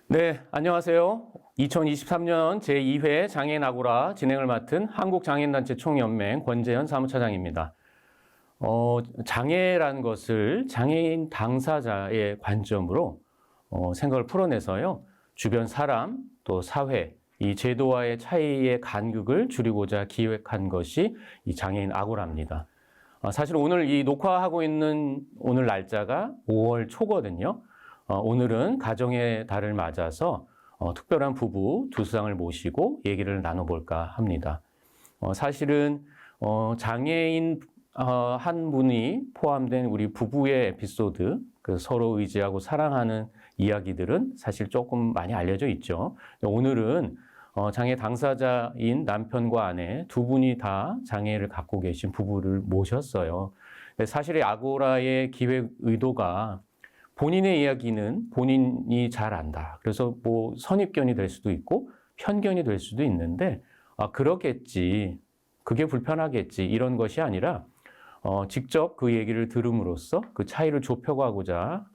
네, 안녕하세요. 2023년 제2회 장애인 아고라 진행을 맡은 한국장애인단체 총연맹 권재현 사무차장입니다. 장애라는 것을 장애인 당사자의 관점으로 생각을 풀어내서요. 주변 사람, 또 사회, 이 제도와의 차이의 간극을 줄이고자 기획한 것이 이 장애인 아고라입니다. 사실 오늘 이 녹화하고 있는 오늘 날짜가 5월 초거든요. 오늘은 가정의 달을 맞아서 특별한 부부 두 쌍을 모시고 얘기를 나눠볼까 합니다. 사실은 장애인 한 분이 포함된 우리 부부의 에피소드, 그 서로 의지하고 사랑하는 이야기들은 사실 조금 많이 알려져 있죠. 오늘은 장애 당사자인 남편과 아내 두 분이 다 장애를 갖고 계신 부부를 모셨어요. 사실 아고라의 기획 의도가 본인의 이야기는 본인이 잘 안다. 그래서 뭐 선입견이 될 수도 있고 편견이 될 수도 있는데 그러겠지. 그게 불편하겠지. 이런 것이 아니라 직접 그 얘기를 들음으로써 그 차이를 좁혀가고자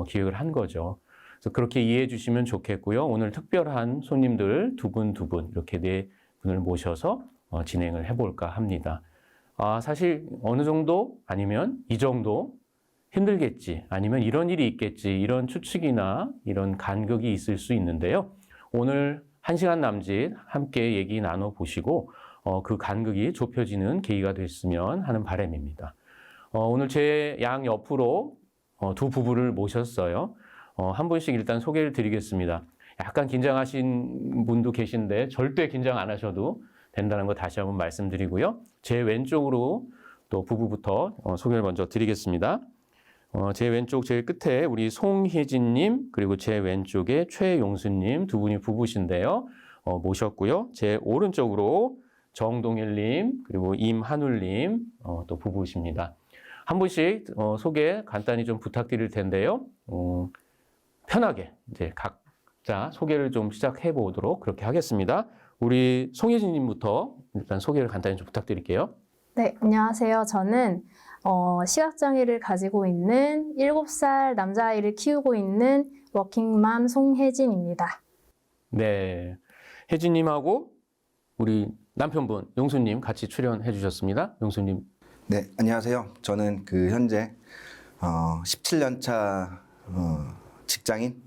기획을 한 거죠. 그래서 그렇게 이해해 주시면 좋겠고요. 오늘 특별한 손님들 두 분 이렇게 네 분을 모셔서 진행을 해볼까 합니다. 사실 어느 정도 아니면 이 정도 힘들겠지, 아니면 이런 일이 있겠지, 이런 추측이나 이런 간극이 있을 수 있는데요. 오늘 1시간 남짓 함께 얘기 나눠보시고 그 간극이 좁혀지는 계기가 됐으면 하는 바람입니다. 오늘 제 양 옆으로 두 부부를 모셨어요. 한 분씩 일단 소개를 드리겠습니다. 약간 긴장하신 분도 계신데 절대 긴장 안 하셔도 된다는 거 다시 한번 말씀드리고요. 제 왼쪽으로 또 부부부터 소개를 먼저 드리겠습니다. 제 왼쪽 제일 끝에 우리 송혜진님, 그리고 제 왼쪽에 최용수님 두 분이 부부신데요. 모셨고요. 제 오른쪽으로 정동일님, 그리고 임한울님 또 부부십니다. 한 분씩 소개 간단히 좀 부탁드릴 텐데요. 편하게 이제 각자 소개를 좀 시작해 보도록 그렇게 하겠습니다. 우리 송혜진님부터 일단 소개를 간단히 좀 부탁드릴게요. 네, 안녕하세요. 저는 시각장애를 가지고 있는 7살 남자아이를 키우고 있는 워킹맘 송혜진입니다. 네, 혜진님하고 우리 남편분 용수님 같이 출연해 주셨습니다. 용수님. 네, 안녕하세요. 저는 현재 17년 차 직장인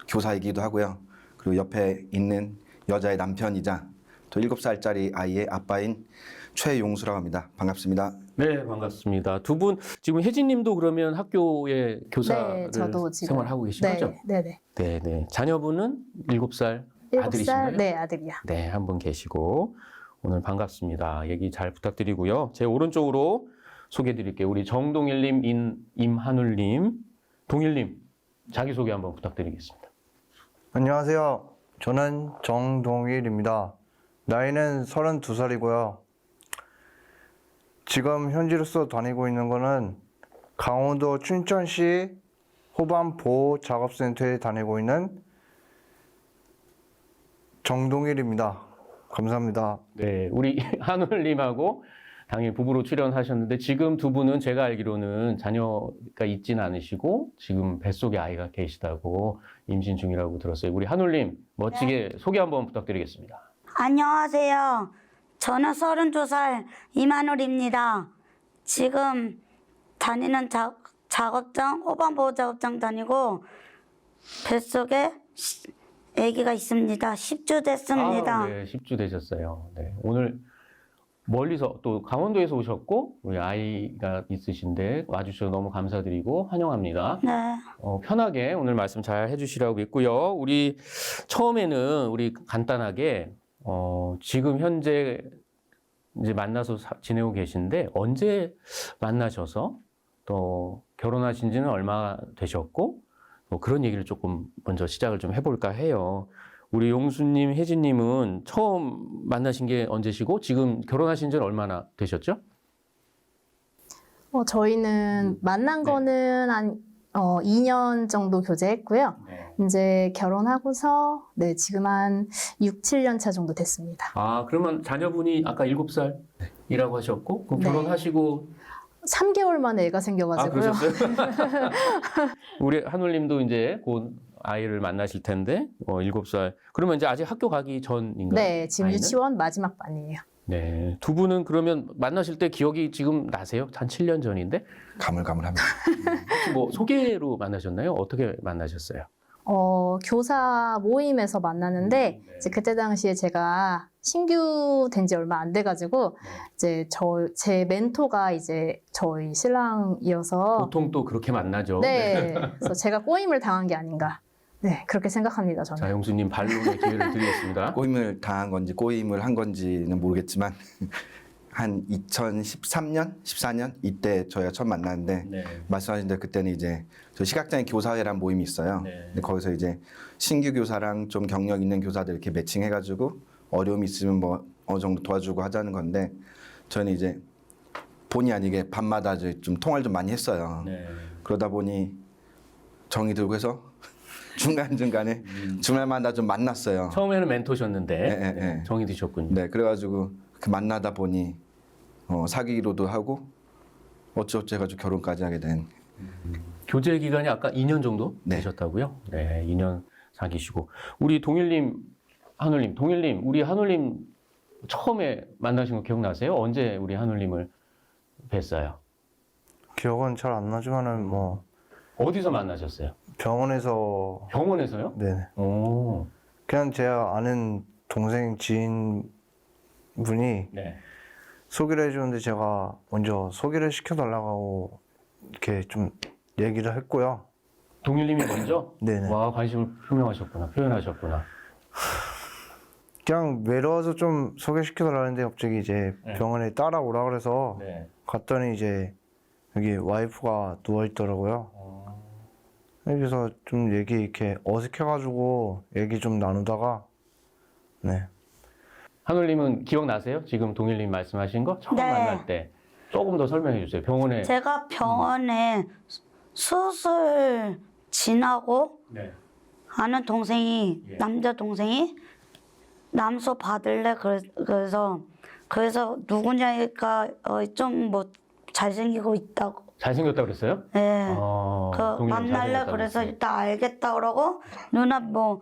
교사이기도 하고요. 그리고 옆에 있는 여자의 남편이자 또 7살짜리 아이의 아빠인 최용수라고 합니다. 반갑습니다. 네, 반갑습니다. 두 분 지금 혜진님도 그러면 학교에 교사를 네, 저도 지금 생활하고 계신 거죠? 네네. 네. 자녀분은 7살 아들이신가요? 7살, 네, 아들이요. 네, 한 분 계시고 오늘 반갑습니다. 얘기 잘 부탁드리고요. 제 오른쪽으로 소개해드릴게요. 우리 정동일님, 임한울님, 동일님 자기소개 한번 부탁드리겠습니다. 안녕하세요. 저는 정동일입니다. 나이는 32살이고요. 지금 현지로서 다니고 있는 거는 강원도 춘천시 호반보호작업센터에 다니고 있는 정동일입니다. 감사합니다. 네, 우리 한울님하고 당연히 부부로 출연하셨는데 지금 두 분은 제가 알기로는 자녀가 있지는 않으시고 지금 뱃속에 아이가 계시다고 임신 중이라고 들었어요. 우리 한울님 멋지게 소개 한번 부탁드리겠습니다. 안녕하세요. 저는 32살 임한울입니다. 지금 다니는 작업장, 호반보호 작업장 다니고 뱃속에 아기가 있습니다. 10주 됐습니다. 네, 10주 되셨어요. 네, 오늘 멀리서 또 강원도에서 오셨고 우리 아이가 있으신데 와주셔서 너무 감사드리고 환영합니다. 네. 편하게 오늘 말씀 잘 해주시라고 있고요. 우리 처음에는 우리 간단하게 지금 현재 이제 만나서 지내고 계신데 언제 만나셔서 또 결혼하신 지는 얼마 되셨고 뭐 그런 얘기를 조금 먼저 시작을 좀 해볼까 해요. 우리 용수님, 혜진님은 처음 만나신 게 언제시고 지금 결혼하신 지는 얼마나 되셨죠? 저희는 만난 네. 거는 한 2년 정도 교제했고요. 네. 이제 결혼하고서 네, 지금 한 6, 7년 차 정도 됐습니다. 그러면 자녀분이 아까 7살이라고 하셨고 그럼 네. 결혼하시고 3개월 만에 애가 생겨가지고요. 그러셨어요? 우리 한울님도 이제 곧 아이를 만나실 텐데 7살. 그러면 이제 아직 학교 가기 전인가요? 네, 지금 아이는? 유치원 마지막 반이에요. 네. 두 분은 그러면 만나실 때 기억이 지금 나세요? 한 7년 전인데? 가물가물합니다. 혹시 뭐 소개로 만나셨나요? 어떻게 만나셨어요? 교사 모임에서 만나는데 네. 이제 그때 당시에 제가 신규 된 지 얼마 안 돼가지고 이제 제 멘토가 이제 저희 신랑이어서 보통 또 그렇게 만나죠. 네, 그래서 제가 꼬임을 당한 게 아닌가. 네, 그렇게 생각합니다, 저는. 자, 용수님 반론의 기회를 드리겠습니다. 꼬임을 당한 건지 꼬임을 한 건지는 모르겠지만 한 2013년, 14년 이때 저희가 처음 만났는데 네. 말씀하신 대로 그때는 이제 저 시각장애 교사회란 모임이 있어요. 네. 근데 거기서 이제 신규 교사랑 좀 경력 있는 교사들 이렇게 매칭해가지고 어려움이 있으면 뭐 어느 정도 도와주고 하자는 건데 저는 이제 본의 아니게 밤마다 이제 좀 통화를 좀 많이 했어요. 네. 그러다 보니 정이 들고 해서 중간중간에 주말마다 좀 만났어요. 처음에는 멘토셨는데 네, 네. 정이 드셨군요. 네, 그래가지고 그 만나다 보니 사귀기로도 하고 어찌어찌 해가지고 결혼까지 하게 된. 교제 기간이 아까 2년 정도 네. 되셨다고요? 네, 2년 사귀시고 우리 동일님, 한울님, 동일님, 우리 한울님 처음에 만나신 거 기억나세요? 언제 우리 한울님을 뵀어요? 기억은 잘 안 나지만은 뭐 어디서 만나셨어요? 병원에서 병원에서요? 네, 오, 그냥 제가 아는 동생 지인 분이 네. 소개를 해주는데 제가 먼저 소개를 시켜달라고 이렇게 좀 얘기를 했고요. 동일님이 먼저 네네. 와 관심을 표현하셨구나. 그냥 외로워서 좀 소개시켜달라는데 갑자기 이제 네. 병원에 따라오라 그래서 네. 갔더니 이제 여기 와이프가 누워있더라고요. 그래서 좀 얘기 이렇게 어색해가지고 얘기 좀 나누다가 네. 한울님은 기억나세요? 지금 동일님 말씀하신 거 처음 네. 만날 때 조금 더 설명해 주세요. 병원에 제가 병원에 수술 지나고 네. 아는 동생이 예. 남자 동생이 남소 받을래 그래서 누구냐니까 좀 뭐 잘생기고 있다고 잘생겼다 그랬어요? 네. 아, 그 동일님 만날래 잘생겼다고 그래서 그랬어요. 일단 알겠다 그러고 누나 뭐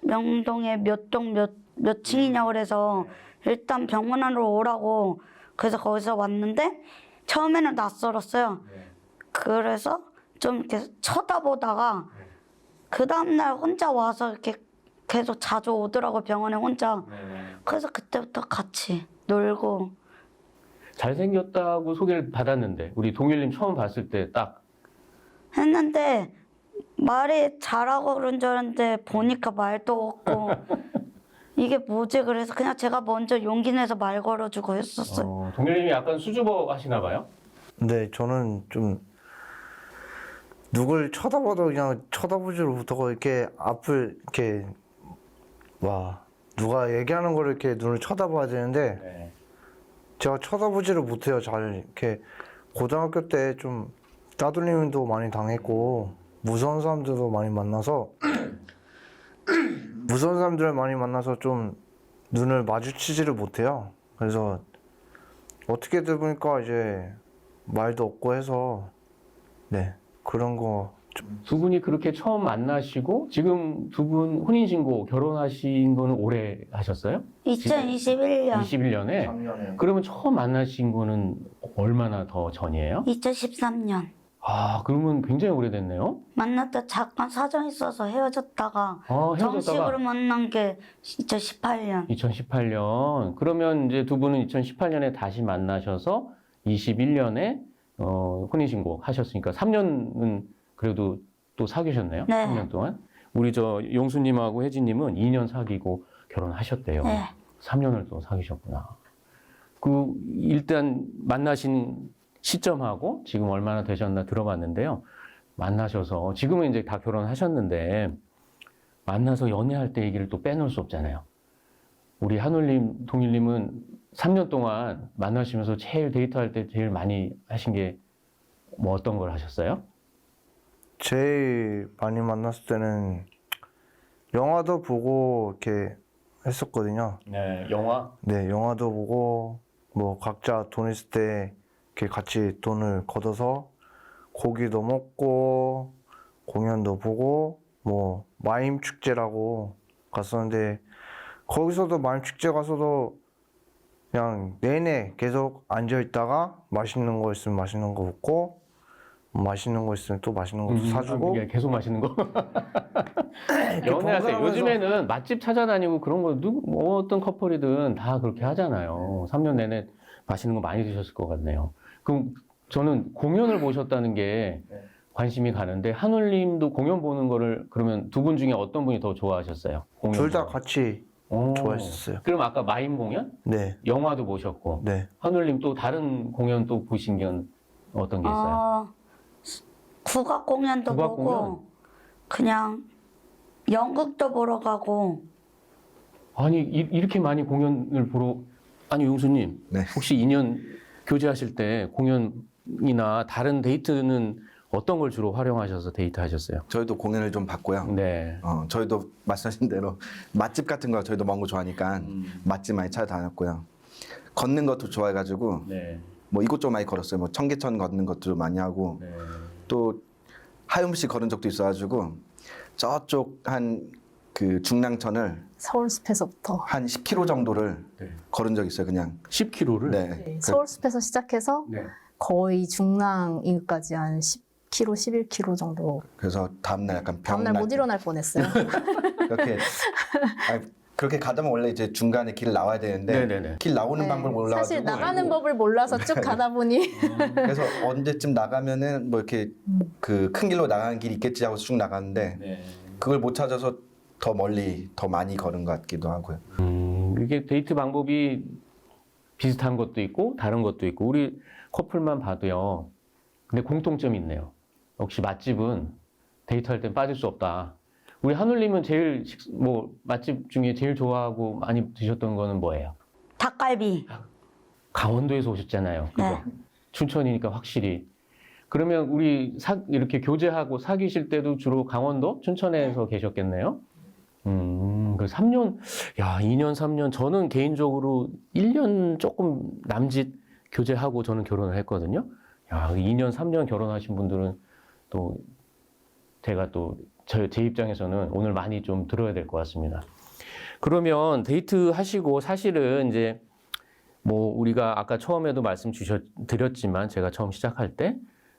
명동에 몇 동 몇 층이냐 그래서 일단 병원으로 오라고 그래서 거기서 왔는데 처음에는 낯설었어요. 그래서 좀 이렇게 쳐다보다가 그 다음날 혼자 와서 이렇게 계속 자주 오더라고 병원에 혼자. 그래서 그때부터 같이 놀고. 잘생겼다고 소개를 받았는데 우리 동일님 처음 봤을 때 딱 했는데 말이 잘하고 그런 줄 알았는데 보니까 말도 없고 이게 뭐지 그래서 그냥 제가 먼저 용기 내서 말 걸어주고 했었어요. 동일님이 약간 수줍어 하시나 봐요? 근데 저는 좀 누굴 쳐다봐도 그냥 쳐다보지를 못하고 이렇게 앞을 이렇게 와 누가 얘기하는 거를 이렇게 눈을 쳐다봐야 되는데 네. 제가 쳐다보지를 못해요. 잘 이렇게 고등학교 때 좀 따돌림도 많이 당했고 무서운 사람들도 많이 만나서 무서운 사람들을 많이 만나서 좀 눈을 마주치지를 못해요. 그래서 어떻게 보니까 이제 말도 없고 해서 네 그런 거 두 분이 그렇게 처음 만나시고 지금 두 분 혼인신고 결혼하신 거는 올해 하셨어요? 2021년, 21년에? 작년에 그러면 처음 만나신 거는 얼마나 더 전이에요? 2013년 아, 그러면 굉장히 오래됐네요? 만났다 잠깐 사정 있어서 헤어졌다가 아, 정식으로 헤어졌다가 만난 게 2018년. 2018년. 그러면 이제 두 분은 2018년에 다시 만나셔서 21년에 혼인신고 하셨으니까 3년은 그래도 또 사귀셨네요? 네. 3년 동안? 우리 저 용수님하고 혜진님은 2년 사귀고 결혼하셨대요. 네. 3년을 또 사귀셨구나. 그 일단 만나신 시점하고 지금 얼마나 되셨나 들어봤는데요. 만나셔서 지금은 이제 다 결혼하셨는데 만나서 연애할 때 얘기를 또 빼놓을 수 없잖아요. 우리 한울님, 동일님은 3년 동안 만나시면서 제일 데이트할 때 제일 많이 하신 게 뭐 어떤 걸 하셨어요? 제일 많이 만났을 때는 영화도 보고 이렇게 했었거든요. 네, 영화. 네, 영화도 보고 뭐 각자 돈 있을 때 이렇게 같이 돈을 걷어서 고기도 먹고 공연도 보고 뭐 마임 축제라고 갔었는데 거기서도 마임 축제 가서도 그냥 내내 계속 앉아 있다가 맛있는 거 있으면 맛있는 거 먹고 맛있는 거 있으면 또 맛있는 것도 사주고 예, 계속 마시는 거. 연애할 때 번갈아가면서- 요즘에는 맛집 찾아다니고 그런 거 뭐 어떤 커플이든 다 그렇게 하잖아요. 3년 내내 맛있는 거 많이 드셨을 것 같네요. 그럼 저는 공연을 보셨다는 게 관심이 가는데 한울님도 공연 보는 거를 그러면 두 분 중에 어떤 분이 더 좋아하셨어요? 공연 둘 다 보는 거. 같이 오. 좋아했었어요. 그럼 아까 마임 공연? 네, 영화도 보셨고 네. 한울님 또 다른 공연 또 보신 게 어떤 게 있어요? 국악 공연도 국악 보고 공연? 그냥 연극도 보러 가고 아니 이렇게 많이 공연을 보러 아니 용수님 네. 혹시 2년 교제하실 때 공연이나 다른 데이트는 어떤 걸 주로 활용하셔서 데이트하셨어요? 저희도 공연을 좀 봤고요. 네. 저희도 말씀하신 대로 맛집 같은 거 저희도 먹는 거 좋아하니까 맛집 많이 찾아다녔고요. 걷는 것도 좋아해가지고 네. 뭐 이곳저곳 많이 걸었어요. 뭐 청계천 걷는 것도 많이 하고 네. 또 하염시 걸은 적도 있어가지고 저쪽 한 그 중랑천을 서울숲에서부터 한 10km 정도를 네. 걸은 적 있어요. 그냥 10km를. 네. 네, 서울숲에서 시작해서 네. 거의 중랑인까지 한 10km, 11km 정도. 그래서 다음날 약간 다음날 병날 못 일어날 뻔했어요. 그렇게 그렇게 가다 보면 원래 이제 중간에 길 나와야 되는데 네네네. 길 나오는 네, 방법을 몰라가지고 사실 나가는 법을 몰라서 쭉 가다 보니 그래서 언제쯤 나가면은 뭐 이렇게 그 큰 길로 나가는 길이 있겠지 하고 쭉 나가는데 네. 그걸 못 찾아서 더 멀리 더 많이 걸은 것 같기도 하고요. 이게 데이트 방법이 비슷한 것도 있고 다른 것도 있고 우리 커플만 봐도요. 근데 공통점이 있네요. 역시 맛집은 데이트할 땐 빠질 수 없다. 우리 한울님은 제일 뭐 맛집 중에 제일 좋아하고 많이 드셨던 거는 뭐예요? 닭갈비. 강원도에서 오셨잖아요. 그죠? 네. 춘천이니까 확실히. 그러면 우리 이렇게 교제하고 사귀실 때도 주로 강원도, 춘천에서 계셨겠네요? 그 3년, 야, 2년, 3년. 저는 개인적으로 1년 조금 남짓 교제하고 저는 결혼을 했거든요. 야, 2년, 3년 결혼하신 분들은 또 제가 또 제 입장에서는 오늘 많이 좀 들어야 될 것 같습니다. 그러면 데이트 하시고 사실은 이제 뭐 우리가 아까 처음에도 드렸지만 제가 처음 시작할 때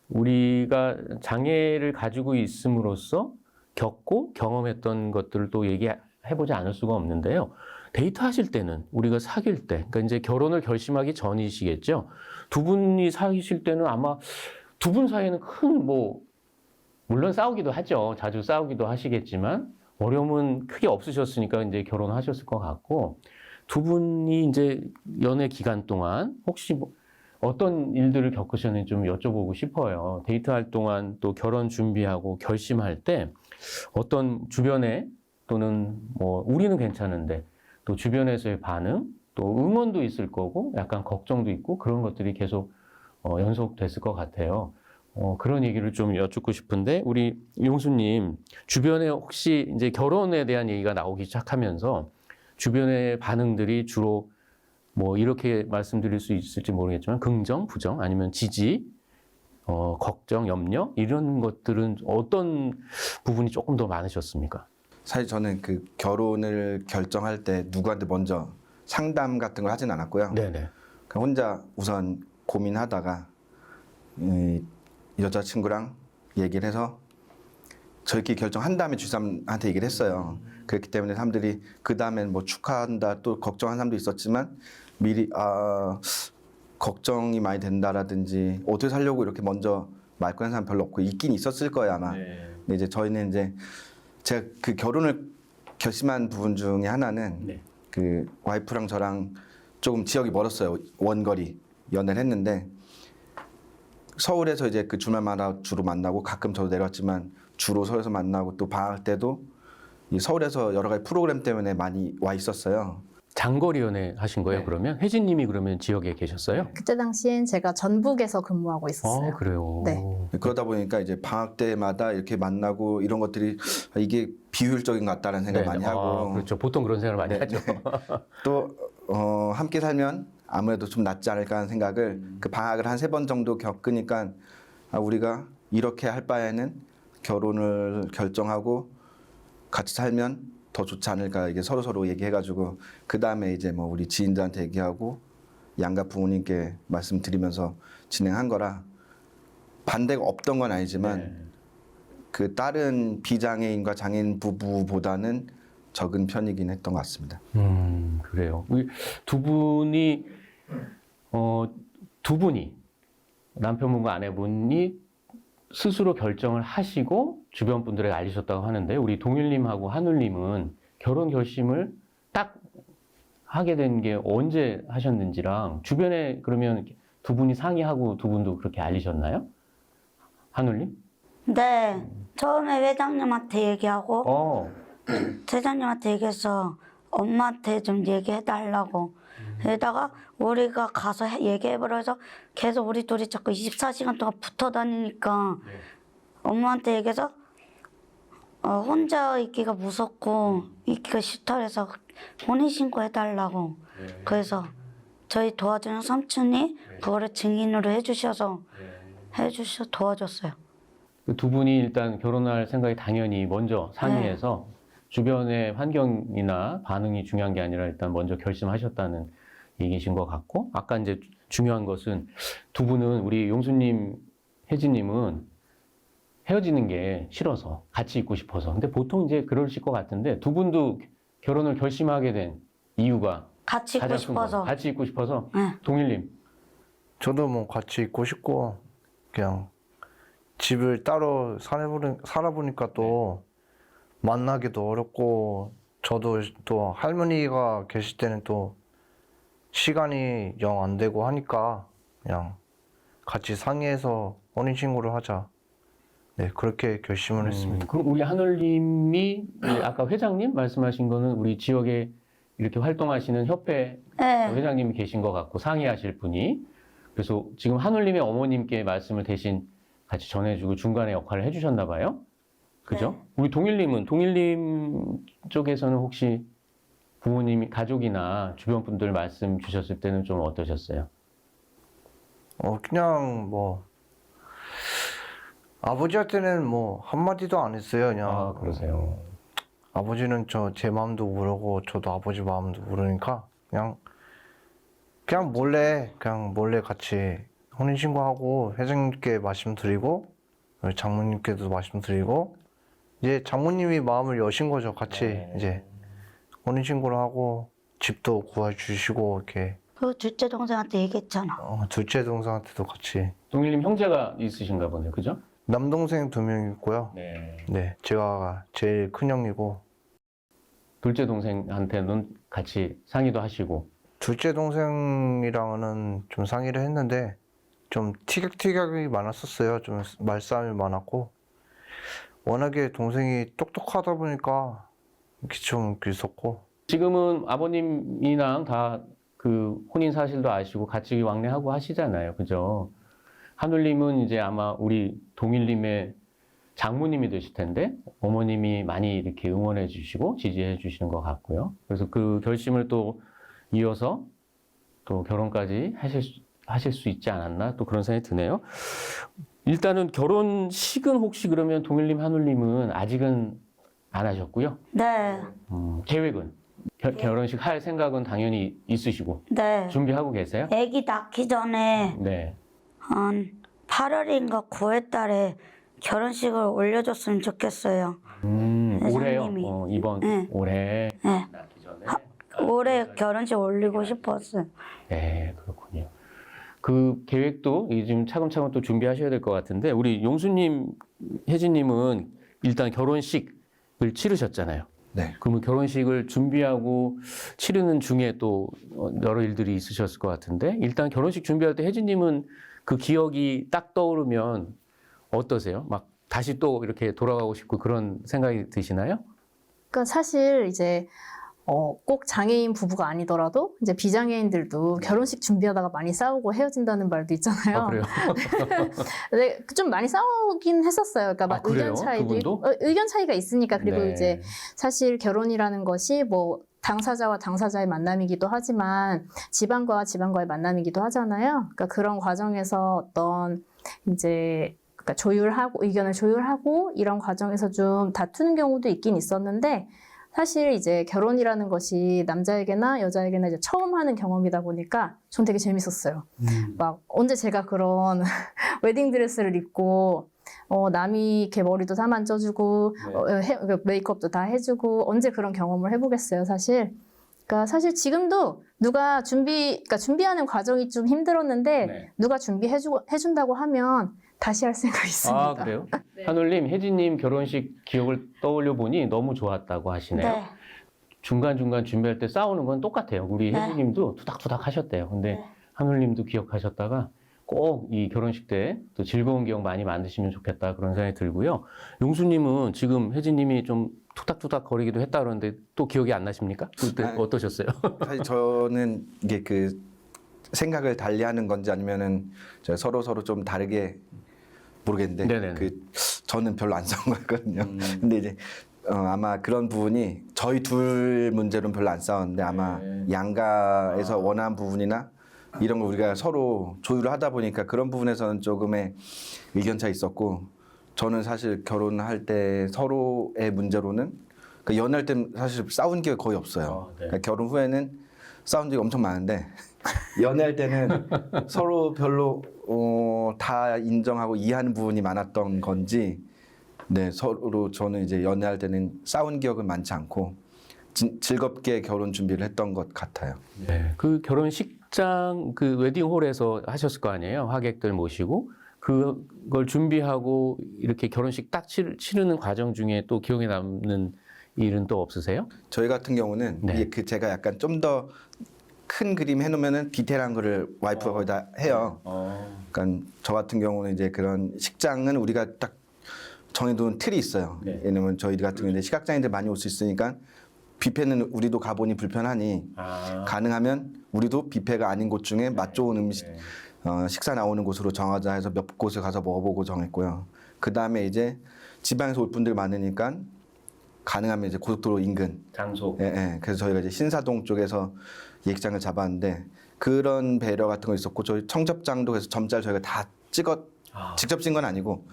우리가 장애를 가지고 있음으로써 겪고 경험했던 것들을 또 얘기해보지 않을 수가 없는데요. 데이트 하실 때는 우리가 사귈 때, 그러니까 이제 결혼을 결심하기 전이시겠죠. 두 분이 사귀실 때는 아마 두 분 사이에는 큰 물론 싸우기도 하죠. 자주 싸우기도 하시겠지만 어려움은 크게 없으셨으니까 이제 결혼하셨을 것 같고 두 분이 이제 연애 기간 동안 혹시 어떤 일들을 겪으셨는지 좀 여쭤보고 싶어요. 데이트할 동안 또 결혼 준비하고 결심할 때 어떤 주변에 또는 우리는 괜찮은데 또 주변에서의 반응 또 응원도 있을 거고 약간 걱정도 있고 그런 것들이 계속 연속됐을 것 같아요. 그런 얘기를 좀 여쭙고 싶은데 우리 용수님 주변에 혹시 이제 결혼에 대한 얘기가 나오기 시작하면서 주변의 반응들이 주로 이렇게 말씀드릴 수 있을지 모르겠지만 긍정, 부정 아니면 지지, 걱정, 염려 이런 것들은 어떤 부분이 조금 더 많으셨습니까? 사실 저는 그 결혼을 결정할 때 누구한테 먼저 상담 같은 걸 하진 않았고요. 네네. 그냥 혼자 우선 고민하다가 이 여자친구랑 얘기를 해서 저희끼리 결정한 다음에 주사람한테 얘기를 했어요. 그렇기 때문에 사람들이 그 다음엔 축하한다 또 걱정한 사람도 있었지만 미리 걱정이 많이 된다라든지 어떻게 살려고 이렇게 먼저 말 꺼낸 사람 별로 없고 있긴 있었을 거예요 아마. 네. 근데 이제 저희는 이제 제가 그 결혼을 결심한 부분 중에 하나는 네. 그 와이프랑 저랑 조금 지역이 멀었어요. 원거리 연애를 했는데 서울에서 이제 그 주말마다 주로 만나고 가끔 저도 내려왔지만 주로 서울에서 만나고 또 방학 때도 이 서울에서 여러 가지 프로그램 때문에 많이 와 있었어요. 장거리 연애 하신 거예요, 네. 그러면? 혜진님이 그러면 지역에 계셨어요? 그때 당시엔 제가 전북에서 근무하고 있었어요. 그래요? 네. 그러다 보니까 이제 방학 때마다 이렇게 만나고 이런 것들이 이게 비효율적인 것 같다는 생각 많이 하고 그렇죠. 보통 그런 생각을 많이 네. 하죠. 또 함께 살면 아무래도 좀 낫지 않을까 하는 생각을 그 방학을 한 3번 정도 겪으니까 우리가 이렇게 할 바에는 결혼을 결정하고 같이 살면 더 좋지 않을까 이게 서로 얘기해가지고 그 다음에 이제 뭐 우리 지인들한테 얘기하고 양가 부모님께 말씀드리면서 진행한 거라 반대가 없던 건 아니지만 네. 그 다른 비장애인과 장애인 부부보다는 적은 편이긴 했던 것 같습니다. 그래요. 우리 두 분이 두 분이 남편분과 아내분이 스스로 결정을 하시고 주변 분들에게 알리셨다고 하는데 우리 동일님하고 하늘님은 결혼 결심을 딱 하게 된 게 언제 하셨는지랑 주변에 그러면 두 분이 상의하고 두 분도 그렇게 알리셨나요? 하늘님? 네, 처음에 회장님한테 얘기하고 어, 회장님한테 얘기해서 엄마한테 좀 얘기해달라고 게다가 우리가 가서 얘기해버려서 계속 우리 둘이 자꾸 24시간 동안 붙어 다니니까 네. 엄마한테 얘기해서 혼자 있기가 무섭고 있기가 싫다 해서 혼인신고 해달라고 그래서 저희 도와주는 삼촌이 그거를 증인으로 해주셔서 도와줬어요. 그 두 분이 일단 결혼할 생각이 당연히 먼저 상의해서 주변의 환경이나 반응이 중요한 게 아니라 일단 먼저 결심하셨다는 얘기신 것 같고 아까 이제 중요한 것은 두 분은 우리 용수님, 혜진님은 헤어지는 게 싫어서 같이 있고 싶어서 근데 보통 이제 그러실 것 같은데 두 분도 결혼을 결심하게 된 이유가 같이 있고 가장 큰 거. 싶어서. 같이 있고 싶어서 네. 동일님 저도 뭐 같이 있고 싶고 그냥 집을 따로 살아보니까 또 만나기도 어렵고 저도 또 할머니가 계실 때는 또 시간이 영 안 되고 하니까 그냥 같이 상의해서 혼인신고를 하자. 네, 그렇게 결심을 했습니다. 그럼 우리 하늘님이 아까 회장님 말씀하신 거는 우리 지역에 이렇게 활동하시는 협회 네. 회장님이 계신 것 같고 상의하실 분이 그래서 지금 하늘님의 어머님께 말씀을 대신 같이 전해주고 중간에 역할을 해주셨나 봐요. 그죠? 네. 우리 동일님 쪽에서는 혹시 부모님이 가족이나 주변 분들 말씀 주셨을 때는 좀 어떠셨어요? 그냥 뭐 아버지한테는 뭐 한마디도 안 했어요. 그냥 아, 그러세요. 아버지는 제 마음도 모르고 저도 아버지 마음도 모르니까 그냥 몰래 같이 혼인신고하고 회장님께 말씀드리고 장모님께도 말씀드리고 이제 장모님이 마음을 여신 거죠. 같이 이제 혼인신고를 하고 집도 구해주시고 이렇게 그 둘째 동생한테 얘기했잖아. 둘째 동생한테도 같이 동일님 형제가 있으신가 보네요. 그죠? 남동생 2명 있고요. 네. 네, 제가 제일 큰 형이고 둘째 동생한테는 같이 상의도 하시고. 둘째 동생이랑은 좀 상의를 했는데 좀 티격태격이 많았었어요. 좀 말싸움이 많았고 워낙에 동생이 똑똑하다 보니까 이렇게 좀 있었고 지금은 아버님이랑 다 그 혼인 사실도 아시고 같이 왕래하고 하시잖아요. 그죠? 하늘님은 이제 아마 우리 동일님의 장모님이 되실 텐데 어머님이 많이 이렇게 응원해 주시고 지지해 주시는 것 같고요. 그래서 그 결심을 또 이어서 또 결혼까지 하실 수 있지 않았나 또 그런 생각이 드네요. 일단은 결혼식은 혹시 그러면 동일님, 하늘님은 아직은 안 하셨고요. 네. 계획은? 결혼식 할 생각은 당연히 있으시고 네. 준비하고 계세요? 아기 낳기 전에 네. 한 8월인가 9월 달에 결혼식을 올려줬으면 좋겠어요. 올해요? 회장님이. 이번 네. 올해 네. 낳기 전에? 올해 결혼식 올리고 싶었어요. 네, 그렇군요. 그 계획도 지금 차근차근 또 준비하셔야 될 것 같은데 우리 용수님, 혜진님은 일단 결혼식을 치르셨잖아요. 네. 그러면 결혼식을 준비하고 치르는 중에 또 여러 일들이 있으셨을 것 같은데 일단 결혼식 준비할 때 혜진님은 그 기억이 딱 떠오르면 어떠세요? 막 다시 또 이렇게 돌아가고 싶고 그런 생각이 드시나요? 그러니까 사실 이제 꼭 장애인 부부가 아니더라도 이제 비장애인들도 결혼식 준비하다가 많이 싸우고 헤어진다는 말도 있잖아요. 아, 그래요? 근데 좀 많이 싸우긴 했었어요. 그러니까 막 그래요? 의견 차이도 두 분도? 있고, 의견 차이가 있으니까 그리고 네. 이제 사실 결혼이라는 것이 뭐 당사자와 당사자의 만남이기도 하지만 집안과 집안과의 만남이기도 하잖아요. 그러니까 그런 과정에서 어떤 이제 그러니까 조율하고 의견을 조율하고 이런 과정에서 좀 다투는 경우도 있긴 있었는데 사실 이제 결혼이라는 것이 남자에게나 여자에게나 이제 처음 하는 경험이다 보니까 전 되게 재밌었어요. 막 언제 제가 그런 웨딩 드레스를 입고 남이 이렇게 머리도 다 만져주고 메이크업도 다 해주고 언제 그런 경험을 해보겠어요, 사실. 그러니까 사실 지금도 누가 그러니까 준비하는 과정이 좀 힘들었는데 네. 누가 해준다고 하면 다시 할 생각 있습니다. 아, 그래요? 한울님, 혜진님 결혼식 기억을 떠올려 보니 너무 좋았다고 하시네요. 네. 중간중간 준비할 때 싸우는 건 똑같아요. 우리 네. 혜진님도 투닥투닥 하셨대요. 근데 네. 한울님도 기억하셨다가 꼭 이 결혼식 때 또 즐거운 기억 많이 만드시면 좋겠다 그런 생각이 들고요. 용수님은 지금 혜진님이 좀 투닥투닥 거리기도 했다 그러는데 또 기억이 안 나십니까? 그때 아, 어떠셨어요? 사실 저는 이게 그 생각을 달리하는 건지 아니면은 서로 좀 다르게 모르겠는데 네네네. 저는 별로 안 싸운 것 같거든요. 근데 이제 아마 그런 부분이 저희 둘 문제로는 별로 안 싸웠는데 아마 양가에서 원하는 부분이나 이런 걸 우리가 서로 조율을 하다 보니까 그런 부분에서는 조금의 의견 차 있었고 저는 사실 결혼할 때 서로의 문제로는 그 연애할 때는 사실 싸운 게 거의 없어요. 네. 그러니까 결혼 후에는 싸운 적이 엄청 많은데 연애할 때는 서로 별로 다 인정하고 이해하는 부분이 많았던 건지 네 서로 저는 이제 연애할 때는 싸운 기억은 많지 않고 즐겁게 결혼 준비를 했던 것 같아요. 네. 그 결혼식장 그 웨딩홀에서 하셨을 거 아니에요? 하객들 모시고 그걸 준비하고 이렇게 결혼식 딱 치르는 과정 중에 또 기억에 남는 일은 또 없으세요? 저희 같은 경우는 네. 이게 제가 약간 좀 더 큰 그림 해놓으면은 디테일한 거를 와이프가 거의 다 해요. 그러니까 저 같은 경우는 이제 그런 식장은 우리가 딱 정해둔 틀이 있어요. 네. 왜냐면 저희 같은 경우는 식약장인들 많이 올 수 있으니까 뷔페는 우리도 가보니 불편하니 가능하면 우리도 뷔페가 아닌 곳 중에 맛 좋은 음식 식사 나오는 곳으로 정하자 해서 몇 곳을 가서 먹어보고 정했고요. 그 다음에 이제 지방에서 올 분들 많으니까 가능하면 이제 고속도로 인근. 장소. 예. 그래서 저희가 이제 신사동 쪽에서 예식장을 잡았는데 그런 배려 같은 거 있었고 저희 청첩장도 그래서 점자를 저희가 다 직접 찍은 건 아니고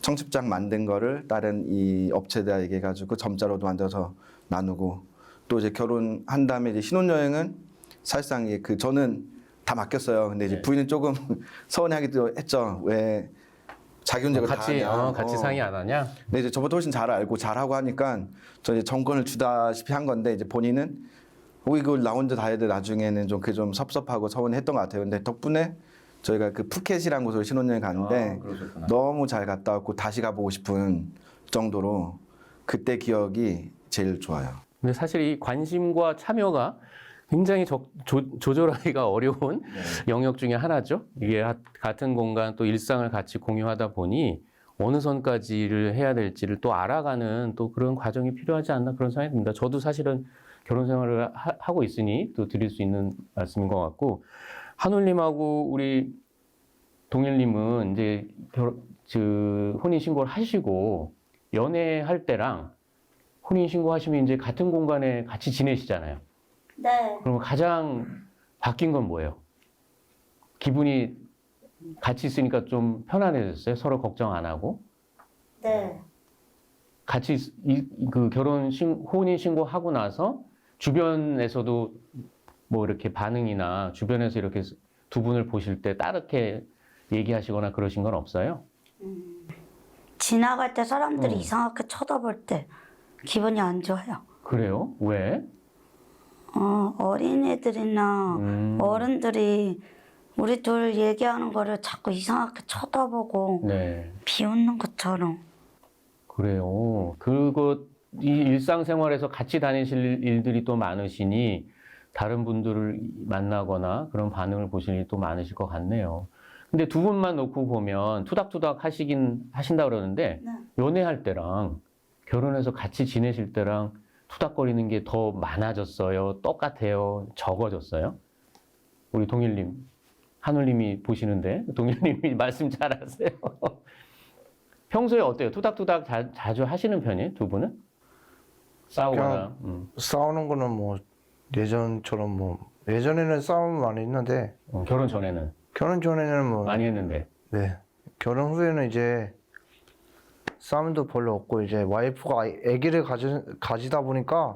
청첩장 만든 거를 다른 이 업체에다 얘기해가지고 점자로도 만들어서 나누고 또 이제 결혼한 다음에 이제 신혼여행은 사실상 저는 다 맡겼어요. 근데 이제 부인은 조금 서운해하기도 했죠. 왜 자기 혼자 이걸 다 하냐. 같이 상의 안 하냐? 근데 이제 저보다 훨씬 잘 알고 잘하고 하니까 저 이제 정권을 주다시피 한 건데 이제 본인은 이걸 나 혼자 다 해야 돼 나중에는 좀 그게 좀 섭섭하고 서운했던 것 같아요. 근데 덕분에 저희가 그 푸켓이라는 곳으로 신혼여행 갔는데 그러셨구나. 너무 잘 갔다 왔고 다시 가보고 싶은 정도로 그때 기억이 제일 좋아요. 근데 사실 이 관심과 참여가 굉장히 조절하기가 어려운 영역 중에 하나죠. 이게 같은 공간 또 일상을 같이 공유하다 보니 어느 선까지를 해야 될지를 또 알아가는 또 그런 과정이 필요하지 않나 그런 생각이 듭니다. 저도 사실은 결혼 생활을 하고 있으니 또 드릴 수 있는 말씀인 것 같고 한울님하고 우리 동일님은 이제 혼인 신고를 하시고 연애할 때랑 혼인 신고하시면 이제 같은 공간에 같이 지내시잖아요. 네. 그러면 가장 바뀐 건 뭐예요? 기분이 같이 있으니까 좀 편안해졌어요? 서로 걱정 안 하고? 네. 같이 그 혼인 신고하고 나서 주변에서도 뭐 이렇게 반응이나 주변에서 이렇게 두 분을 보실 때 따르게 얘기하시거나 그러신 건 없어요? 지나갈 때 사람들이 이상하게 쳐다볼 때 기분이 안 좋아요. 그래요? 왜? 어린애들이나 어른들이 우리 둘 얘기하는 거를 자꾸 이상하게 쳐다보고 네. 비웃는 것처럼. 그래요. 이 일상생활에서 같이 다니실 일들이 또 많으시니 다른 분들을 만나거나 그런 반응을 보실 일이 또 많으실 것 같네요. 근데 두 분만 놓고 보면 투닥투닥 하신다 그러는데 네. 연애할 때랑 결혼해서 같이 지내실 때랑 투닥거리는 게 더 많아졌어요? 똑같아요? 적어졌어요? 우리 동일님, 한울님이 보시는데 동일님이 말씀 잘하세요. 평소에 어때요? 투닥투닥 자주 하시는 편이에요? 두 분은? 싸우거나. 싸우는 거는 뭐 예전처럼 예전에는 싸움 많이 했는데 결혼 전에는 결혼 전에는 많이 했는데. 네 결혼 후에는 이제 싸움도 별로 없고 이제 와이프가 아기를 가지다 보니까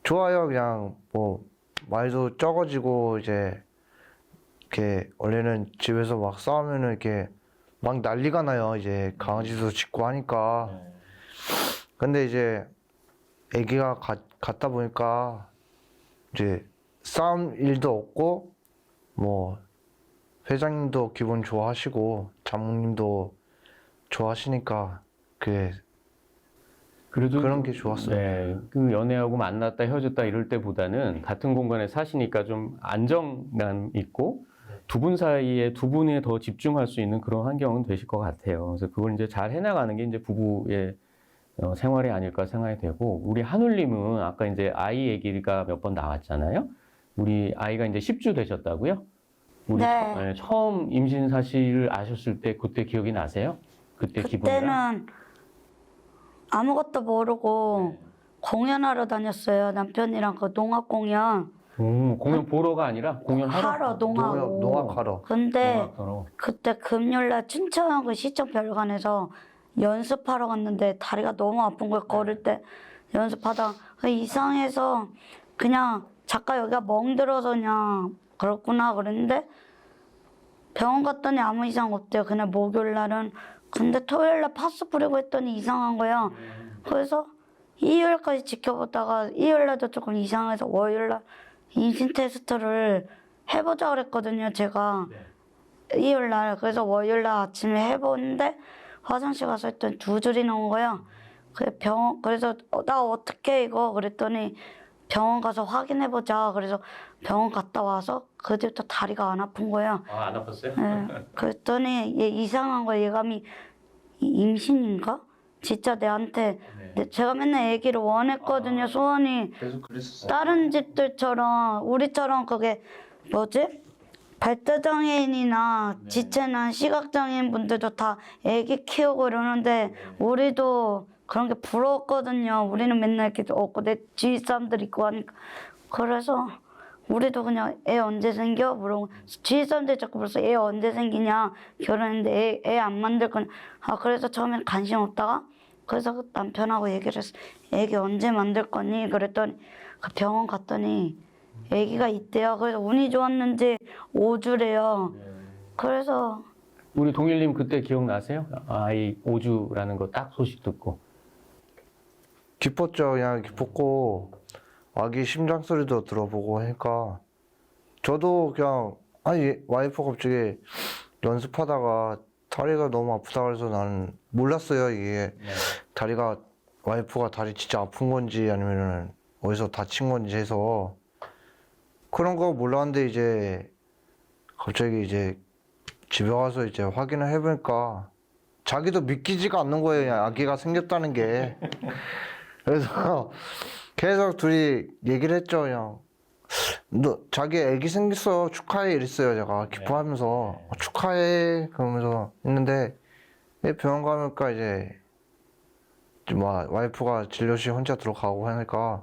좋아요. 그냥 뭐 말도 적어지고 이제 이렇게 원래는 집에서 막 싸우면은 이렇게 막 난리가 나요. 이제 강아지도 짖고 하니까. 근데 이제 아기가 갔다 보니까 이제 싸움 일도 없고 뭐 회장님도 기분 좋아하시고 장모님도 좋아하시니까 그게 그래도 그런 게 좋았어요. 네, 그 연애하고 만났다 헤어졌다 이럴 때보다는 같은 공간에 사시니까 좀 안정감 있고 두 분 사이에 두 분에 더 집중할 수 있는 그런 환경은 되실 것 같아요. 그래서 그걸 이제 잘 해나가는 게 이제 부부의 생활이 아닐까 생각이 되고, 우리 한울님은 아까 이제 아이 얘기가 몇 번 나왔잖아요. 우리 아이가 이제 10주 되셨다고요? 우리 네. 처음 임신 사실을 아셨을 때 그때 기억이 나세요? 그때 기분이랑? 그때는 아무것도 모르고 공연하러 다녔어요. 남편이랑 그 농악 공연 공연 보러가 아니라 공연하러? 하러 농악. 농악하러. 근데 농악하러. 그때 금요일날 춘천 그 시청 별관에서 연습하러 갔는데 다리가 너무 아픈 거예요. 걸을 때 연습하다 이상해서 그냥 잠깐 여기가 멍들어서 그냥 그렇구나 그랬는데 병원 갔더니 아무 이상 없대요. 그날 목요일 날은. 근데 토요일 날 파스 뿌리고 했더니 이상한 거예요. 그래서 일요일까지 지켜보다가 일요일 날도 조금 이상해서 월요일 날 임신 테스트를 해보자 그랬거든요. 제가 일요일 날. 그래서 월요일 날 아침에 해보는데 화장실 가서 했더니 2줄이 나온 거예요. 그래서 나 어떻게 이거 그랬더니 병원 가서 확인해보자. 그래서 병원 갔다 와서 그때부터 다리가 안 아픈 거예요. 아, 안 아팠어요? 네. 그랬더니 얘 이상한 거예요. 얘감이 임신인가? 진짜 내한테 제가 맨날 애기를 원했거든요. 소원이. 계속 그랬었어요. 다른 집들처럼 우리처럼 그게 뭐지? 발달장애인이나 지체난 시각장애인 분들도 다 애기 키우고 이러는데 우리도 그런 게 부러웠거든요. 우리는 맨날 이렇게 없고 내 주위 사람들 있고 하니까. 그래서 우리도 그냥 애 언제 생겨? 물어보고 주위 사람들이 자꾸 물어서 애 언제 생기냐? 결혼했는데 애 안 만들 거냐? 아 그래서 처음에는 관심 없다가 그래서 남편하고 얘기를 했어. 애기 언제 만들 거니? 그랬더니 그 병원 갔더니 애기가 있대요. 그래서 운이 좋았는지 5주래요. 그래서 우리 동일님 그때 기억나세요? 아이 5주라는 거 딱 소식 듣고. 기뻤죠. 그냥 기뻤고 아기 심장 소리도 들어보고 하니까 저도 그냥 아니 와이프가 갑자기 연습하다가 다리가 너무 아프다 그래서 나는 몰랐어요. 이게 다리가 와이프가 다리 진짜 아픈 건지 아니면은 어디서 다친 건지 해서 그런 거 몰랐는데 이제 갑자기 이제 집에 와서 이제 확인을 해보니까 자기도 믿기지가 않는 거예요. 그냥 아기가 생겼다는 게. 그래서 계속 둘이 얘기를 했죠. 그냥 너 자기 애기 생겼어 축하해 이랬어요. 제가 기뻐하면서 축하해 그러면서 했는데 병원 가니까 이제 막 와이프가 진료실 혼자 들어가고 하니까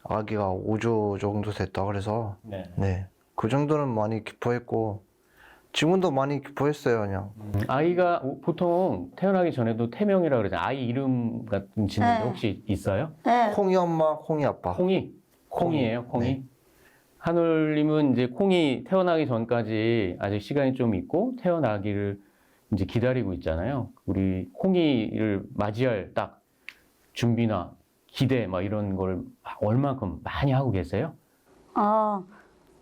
아기가 5주 정도 됐다 그래서 네 그 정도는 많이 기뻐했고 지금도 많이 기뻐했어요. 그냥 아이가 보통 태어나기 전에도 태명이라고 그러잖아요. 아이 이름 같은 짓는 게 네. 혹시 있어요? 네. 콩이 엄마 콩이 아빠. 콩이에요, 콩이. 네. 한울님은 이제 콩이 태어나기 전까지 아직 시간이 좀 있고 태어나기를 이제 기다리고 있잖아요. 우리 콩이를 맞이할 딱 준비나 기대 막 이런 걸 얼마큼 많이 하고 계세요?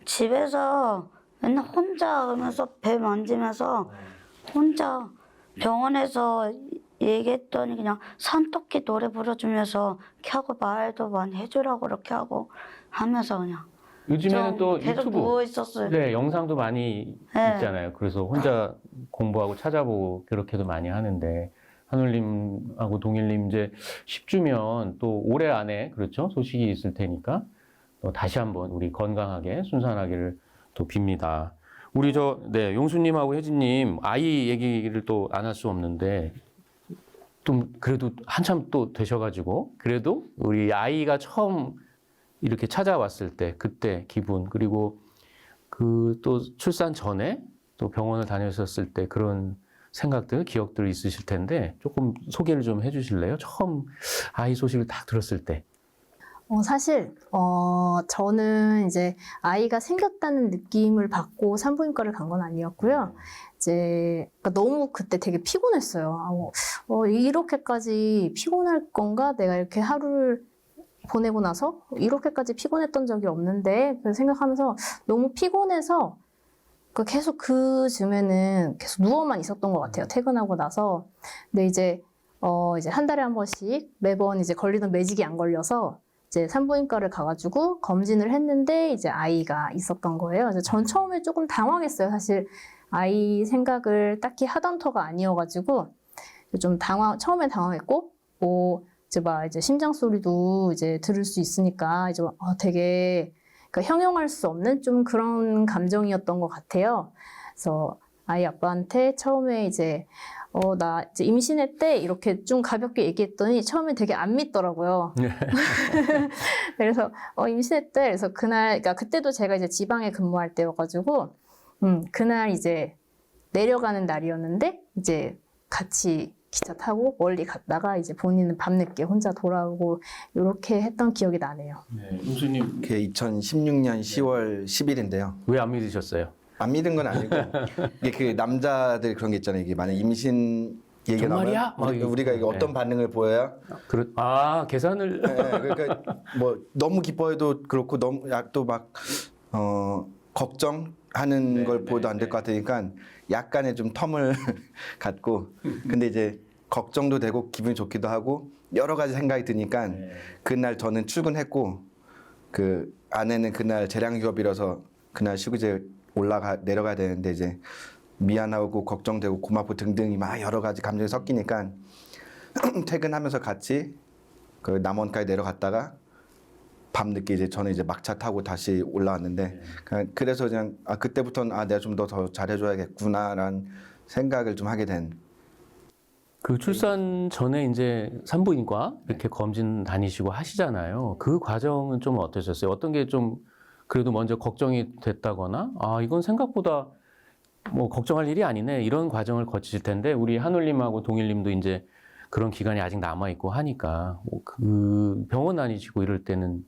집에서 맨날 혼자 하면서 배 만지면서 혼자 병원에서 얘기했더니 그냥 산토끼 노래 불러주면서 켜고 말도 많이 해주라고 그렇게 하고 하면서 그냥 요즘에는 좀 또 계속 유튜브 누워 있었어요. 네, 영상도 많이 네. 있잖아요. 그래서 혼자 공부하고 찾아보고 그렇게도 많이 하는데 한울님하고 동일님 이제 10주면 또 올해 안에 그렇죠? 소식이 있을 테니까 또 다시 한번 우리 건강하게 순산하기를 또 빕니다. 우리 용수님하고 혜진님 아이 얘기를 또 안 할 수 없는데 좀 그래도 한참 또 되셔가지고 그래도 우리 아이가 처음 이렇게 찾아왔을 때 그때 기분 그리고 그 또 출산 전에 또 병원을 다녔었을 때 그런 생각들, 기억들 있으실 텐데 조금 소개를 좀 해주실래요? 처음 아이 소식을 딱 들었을 때. 사실 저는 이제 아이가 생겼다는 느낌을 받고 산부인과를 간 건 아니었고요. 이제 그러니까 너무 그때 되게 피곤했어요. 이렇게까지 피곤할 건가? 내가 이렇게 하루를 보내고 나서 이렇게까지 피곤했던 적이 없는데 그래서 생각하면서 너무 피곤해서 계속 그 즈음에는 계속 누워만 있었던 것 같아요. 퇴근하고 나서. 근데 이제 한 달에 한 번씩 매번 이제 걸리던 매직이 안 걸려서 이제 산부인과를 가가지고 검진을 했는데 이제 아이가 있었던 거예요. 그래서 전 처음에 조금 당황했어요. 사실 아이 생각을 딱히 하던 터가 아니어가지고 좀 처음에 당황했고, 이제 심장 소리도 이제 들을 수 있으니까 이제 되게 그러니까 형용할 수 없는 좀 그런 감정이었던 것 같아요. 그래서 아이 아빠한테 처음에 이제 나 이제 임신했대 이렇게 좀 가볍게 얘기했더니 처음에 되게 안 믿더라고요. 그래서 임신했대. 그래서 그러니까 그때도 제가 이제 지방에 근무할 때여가지고 그날 이제 내려가는 날이었는데 이제 같이 기차 타고 멀리 갔다가 이제 본인은 밤늦게 혼자 돌아오고 이렇게 했던 기억이 나네요. 네, 용수님 그게 2016년 10월 10일인데요. 왜 안 믿으셨어요? 안 믿은 건 아니고 이게 그 남자들 그런 게 있잖아요. 이게 만약 임신 얘기가 정말이야? 나오면 우리가 이게 어떤 반응을 보여야 계산을 그러니까 뭐 너무 기뻐해도 그렇고 너무 또 막 걱정하는 걸 보여도 안 될 것 같으니까 약간의 좀 텀을 갖고 근데 이제 걱정도 되고 기분이 좋기도 하고 여러 가지 생각이 드니까 그날 저는 출근했고 그 아내는 그날 재량휴업이라서 그날 쉬고 이제 내려가야 되는데 이제 미안하고 걱정되고 고맙고 등등이 막 여러 가지 감정이 섞이니까 퇴근하면서 같이 그 남원까지 내려갔다가 밤늦게 이제 저는 이제 막차 타고 다시 올라왔는데 그래서 그냥 그때부터는 내가 좀 더 잘해줘야겠구나라는 생각을 좀 하게 된. 그 출산 전에 이제 산부인과 이렇게 검진 다니시고 하시잖아요. 그 과정은 좀 어떠셨어요? 어떤 게 좀 그래도 먼저 걱정이 됐다거나 이건 생각보다 뭐 걱정할 일이 아니네 이런 과정을 거치실 텐데 우리 한울님하고 동일님도 이제 그런 기간이 아직 남아 있고 하니까 그 병원 다니시고 이럴 때는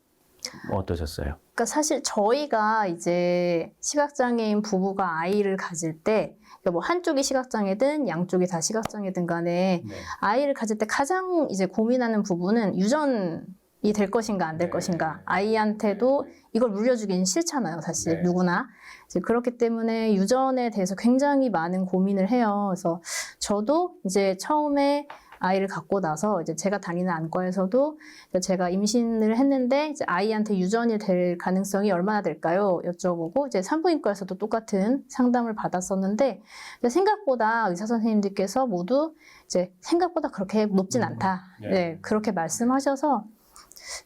어떠셨어요? 그러니까 사실 저희가 이제 시각장애인 부부가 아이를 가질 때 그러니까 뭐 한쪽이 시각장애든 양쪽이 다 시각장애든 간에 아이를 가질 때 가장 이제 고민하는 부분은 유전이 될 것인가 안 될 것인가. 아이한테도 이걸 물려주기는 싫잖아요, 사실 누구나. 이제 그렇기 때문에 유전에 대해서 굉장히 많은 고민을 해요. 그래서 저도 이제 처음에 아이를 갖고 나서 이제 제가 다니는 안과에서도 제가 임신을 했는데 이제 아이한테 유전이 될 가능성이 얼마나 될까요? 여쭤보고 이제 산부인과에서도 똑같은 상담을 받았었는데 생각보다 의사 선생님들께서 모두 이제 생각보다 그렇게 높진 않다. 네, 그렇게 말씀하셔서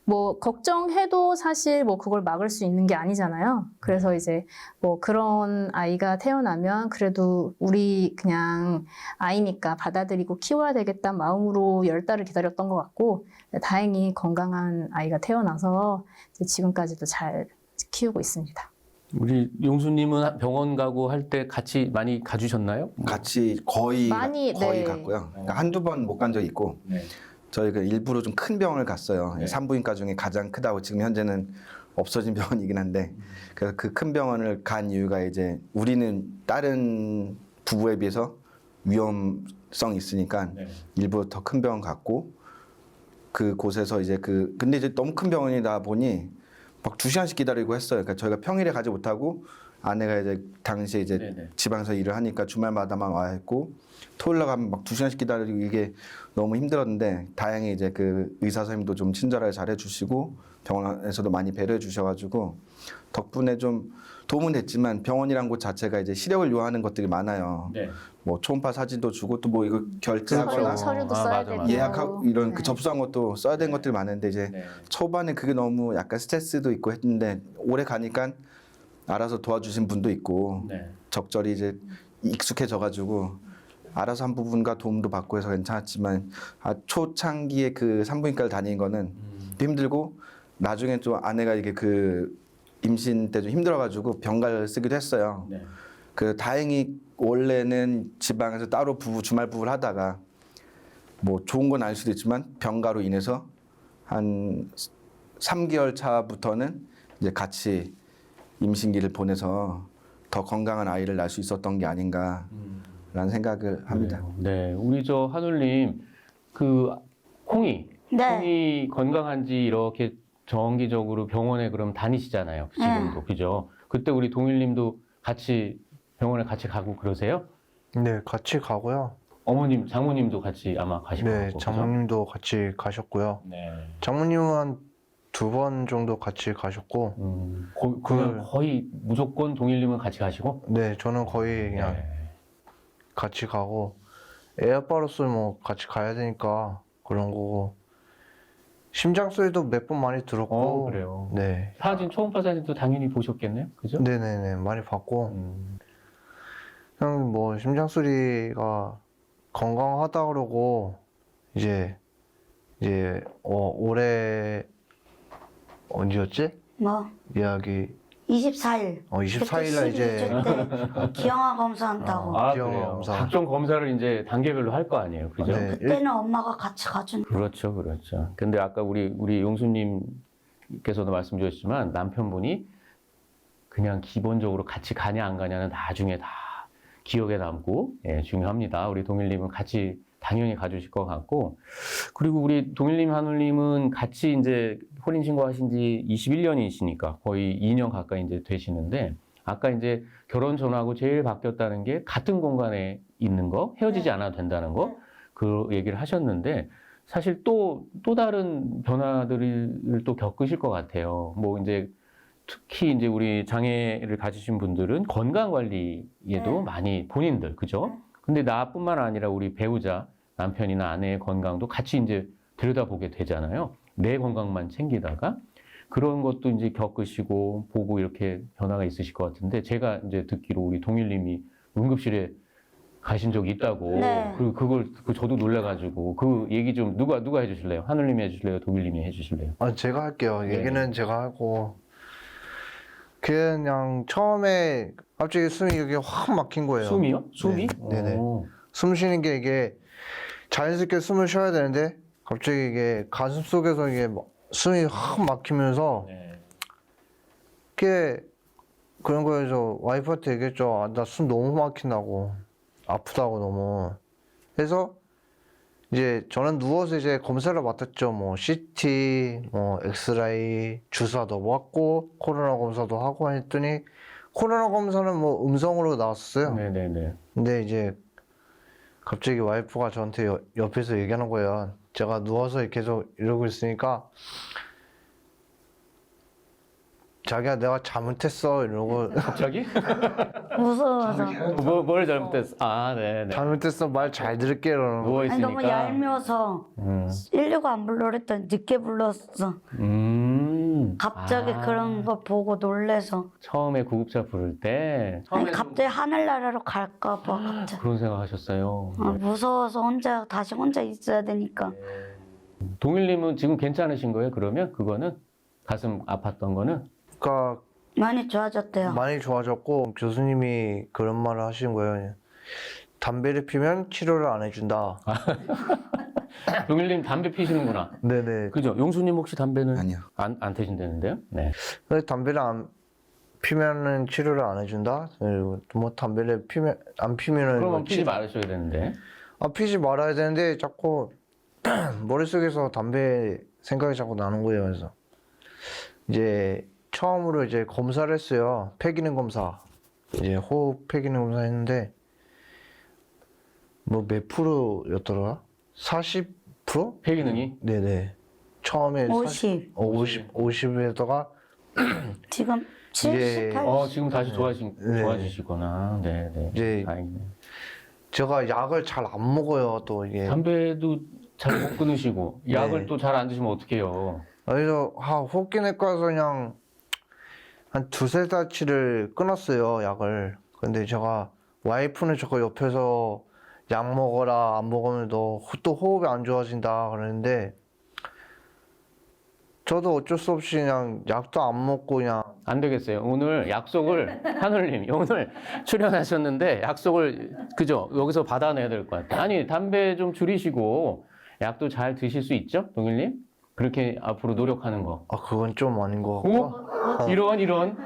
뭐 걱정해도 사실 뭐 그걸 막을 수 있는 게 아니잖아요. 그래서 이제 뭐 그런 아이가 태어나면 그래도 우리 그냥 아이니까 받아들이고 키워야 되겠다는 마음으로 10달을 기다렸던 것 같고 다행히 건강한 아이가 태어나서 이제 지금까지도 잘 키우고 있습니다. 우리 용수님은 병원 가고 할 때 같이 많이 가주셨나요? 같이 거의 네. 갔고요. 그러니까 한두 번 못 간 적이 있고 저희가 일부러 좀 큰 병원을 갔어요. 산부인과 중에 가장 크다고 지금 현재는 없어진 병원이긴 한데 그래서 그 큰 병원을 간 이유가 이제 우리는 다른 부부에 비해서 위험성이 있으니까 일부러 더 큰 병원 갔고 그 곳에서 이제 근데 이제 너무 큰 병원이다 보니 막 2시간씩 기다리고 했어요. 그러니까 저희가 평일에 가지 못하고 아내가 이제 당시에 이제 지방에서 일을 하니까 주말마다만 와야 했고 토요일 날 가면 막 2시간씩 기다리고 이게 너무 힘들었는데 다행히 이제 그 의사 선생님도 좀 친절하게 잘해 주시고 병원에서도 많이 배려해 주셔가지고 덕분에 좀 도움은 됐지만 병원이란 곳 자체가 이제 시력을 요하는 것들이 많아요. 뭐 초음파 사진도 주고 또 뭐 이거 결제하거나 서류도 써야 되고 예약하고 이런 그 접수한 것도 써야 되는 것들이 많은데 이제 초반에 그게 너무 약간 스트레스도 있고 했는데 오래 가니까 알아서 도와주신 분도 있고 적절히 이제 익숙해져가지고 알아서 한 부분과 도움도 받고 해서 괜찮았지만 초창기에 그 산부인과를 다니는 거는 힘들고 나중에 좀 아내가 이게 그 임신 때 좀 힘들어가지고 병가를 쓰기도 했어요. 그 다행히 원래는 지방에서 따로 주말 부부를 하다가 뭐 좋은 건 아닐 수도 있지만 병가로 인해서 한 3개월 차부터는 이제 같이 임신기를 보내서 더 건강한 아이를 낳을 수 있었던 게 아닌가라는 생각을 합니다. 네, 우리 저 하늘님 그 콩이 네. 건강한지 이렇게 정기적으로 병원에 그럼 다니시잖아요. 지금도 그죠? 그때 우리 동일님도 같이 병원에 같이 가고 그러세요? 네, 같이 가고요. 어머님, 장모님도 같이 아마 가시고 네, 그죠? 장모님도 같이 가셨고요. 네. 장모님은 한 2번 정도 같이 가셨고, 그냥 거의 무조건 동일님은 같이 가시고? 네, 저는 거의 그냥 네. 같이 가고, 애 아빠로서 뭐 같이 가야 되니까 그런 거고, 심장 소리도 몇 번 많이 들었고, 그래요. 네, 사진, 초음파 사진도 당연히 보셨겠네요? 그죠? 네네네, 많이 봤고, 그냥 뭐 심장 소리가 건강하다 그러고, 이제 올해 언제였지? 뭐 예약이 24일. 24일 날 이제 때 기형아 검사한다고. 아, 기형 그래요. 검사. 각종 검사를 이제 단계별로 할 거 아니에요. 그죠? 네, 그때는 엄마가 같이 가준. 그렇죠, 그렇죠. 근데 아까 우리 용수님께서도 말씀 주셨지만 남편분이 그냥 기본적으로 같이 가냐 안 가냐는 나중에 다 기억에 남고 예, 중요합니다. 우리 동일님은 같이 당연히 가주실 것 같고 그리고 우리 동일님, 하늘님은 같이 이제 혼인 신고하신 지 21년이시니까 거의 2년 가까이 이제 되시는데 아까 이제 결혼 전하고 제일 바뀌었다는 게 같은 공간에 있는 거, 헤어지지 않아도 된다는 거, 그 얘기를 하셨는데 사실 또 다른 변화들을 또 겪으실 것 같아요. 뭐 이제 특히 이제 우리 장애를 가지신 분들은 건강 관리에도 많이 본인들, 그죠? 근데 나뿐만 아니라 우리 배우자, 남편이나 아내의 건강도 같이 이제 들여다보게 되잖아요. 내 건강만 챙기다가 그런 것도 이제 겪으시고 보고 이렇게 변화가 있으실 것 같은데 제가 이제 듣기로 우리 동일님이 응급실에 가신 적이 있다고. 네. 그리고 그걸 듣고 저도 놀래가지고 그 얘기 좀 누가 해주실래요? 하늘님이 해주실래요? 동일님이 해주실래요? 제가 할게요. 네. 얘기는 제가 하고 그냥 처음에 갑자기 숨이 여기 확 막힌 거예요. 숨이요? 숨이? 네네. 오. 숨 쉬는 게 이게 자연스럽게 숨을 쉬어야 되는데 갑자기 이게 가슴 속에서 이게 숨이 확 막히면서 네. 그게 그런 거예요. 저 와이프한테 얘기했죠. 나 숨 너무 막힌다고 아프다고 너무. 그래서 이제 저는 누워서 이제 검사를 맡았죠. 뭐 CT, 뭐 엑스라이, 주사도 맞고 코로나 검사도 하고 했더니 코로나 검사는 뭐 음성으로 나왔어요. 네네네. 근데 이제 갑자기 와이프가 저한테 옆에서 얘기하는 거예요. 제가 누워서 계속 이러고 있으니까 자기야 내가 잘못했어 이러고 갑자기? 무서워서. 뭘 잘못했어? 아, 네네. 잘못했어 말 잘 들을게 이러는 거. 아니, 누워있으니까. 너무 얄미워서 119 안 불러랬더니 늦게 불렀어. 갑자기 아. 그런 거 보고 놀래서. 처음에 구급차 부를 때 아니, 갑자기 하늘나라로 갈까 봐 갑자기. 그런 생각 하셨어요. 무서워서 다시 혼자 있어야 되니까. 동일님은 지금 괜찮으신 거예요? 그러면 그거는 가슴 아팠던 거는? 그러니까 많이 좋아졌대요. 많이 좋아졌고 교수님이 그런 말을 하신 거예요. 담배를 피면 치료를 안 해준다. 동일님 담배 피시는구나. 네네. 그죠? 용수님 혹시 담배는 아니요. 안 피신다는데요? 네. 근데 담배를 안 피면은 치료를 안 해준다. 그리고 뭐 담배를 안 피면은 그러면 뭐 피지 말으셔야 되는데. 피지 말아야 되는데 자꾸 머릿속에서 담배 생각이 자꾸 나는 거예요. 그래서 이제 처음으로 이제 검사를 했어요. 폐 기능 검사. 이제 호흡 폐 기능 검사 했는데 뭐 몇 프로였더라? 40%? 폐 기능이? 네네. 처음에 50. 50에다가 지금 70, 80. 지금 다시 네. 좋아지시거나. 네, 네. 이제 다행이네. 제가 약을 잘 안 먹어요. 또 이게. 담배도 잘 못 끊으시고 약을 네. 또 잘 안 드시면 어떡해요? 그래서 호흡기내과에서 그냥 한 2-3달치를 끊었어요. 약을. 근데 제가 와이프는 저거 옆에서 약 먹어라 안 먹으면 너 또 호흡이 안 좋아진다 그러는데 저도 어쩔 수 없이 그냥 약도 안 먹고 그냥 안 되겠어요. 오늘 약속을 하늘님 오늘 출연하셨는데 약속을 그죠? 여기서 받아내야 될 것 같아요. 아니 담배 좀 줄이시고 약도 잘 드실 수 있죠, 동일님? 그렇게 앞으로 노력하는 거. 그건 좀 아닌 것 같고. 이런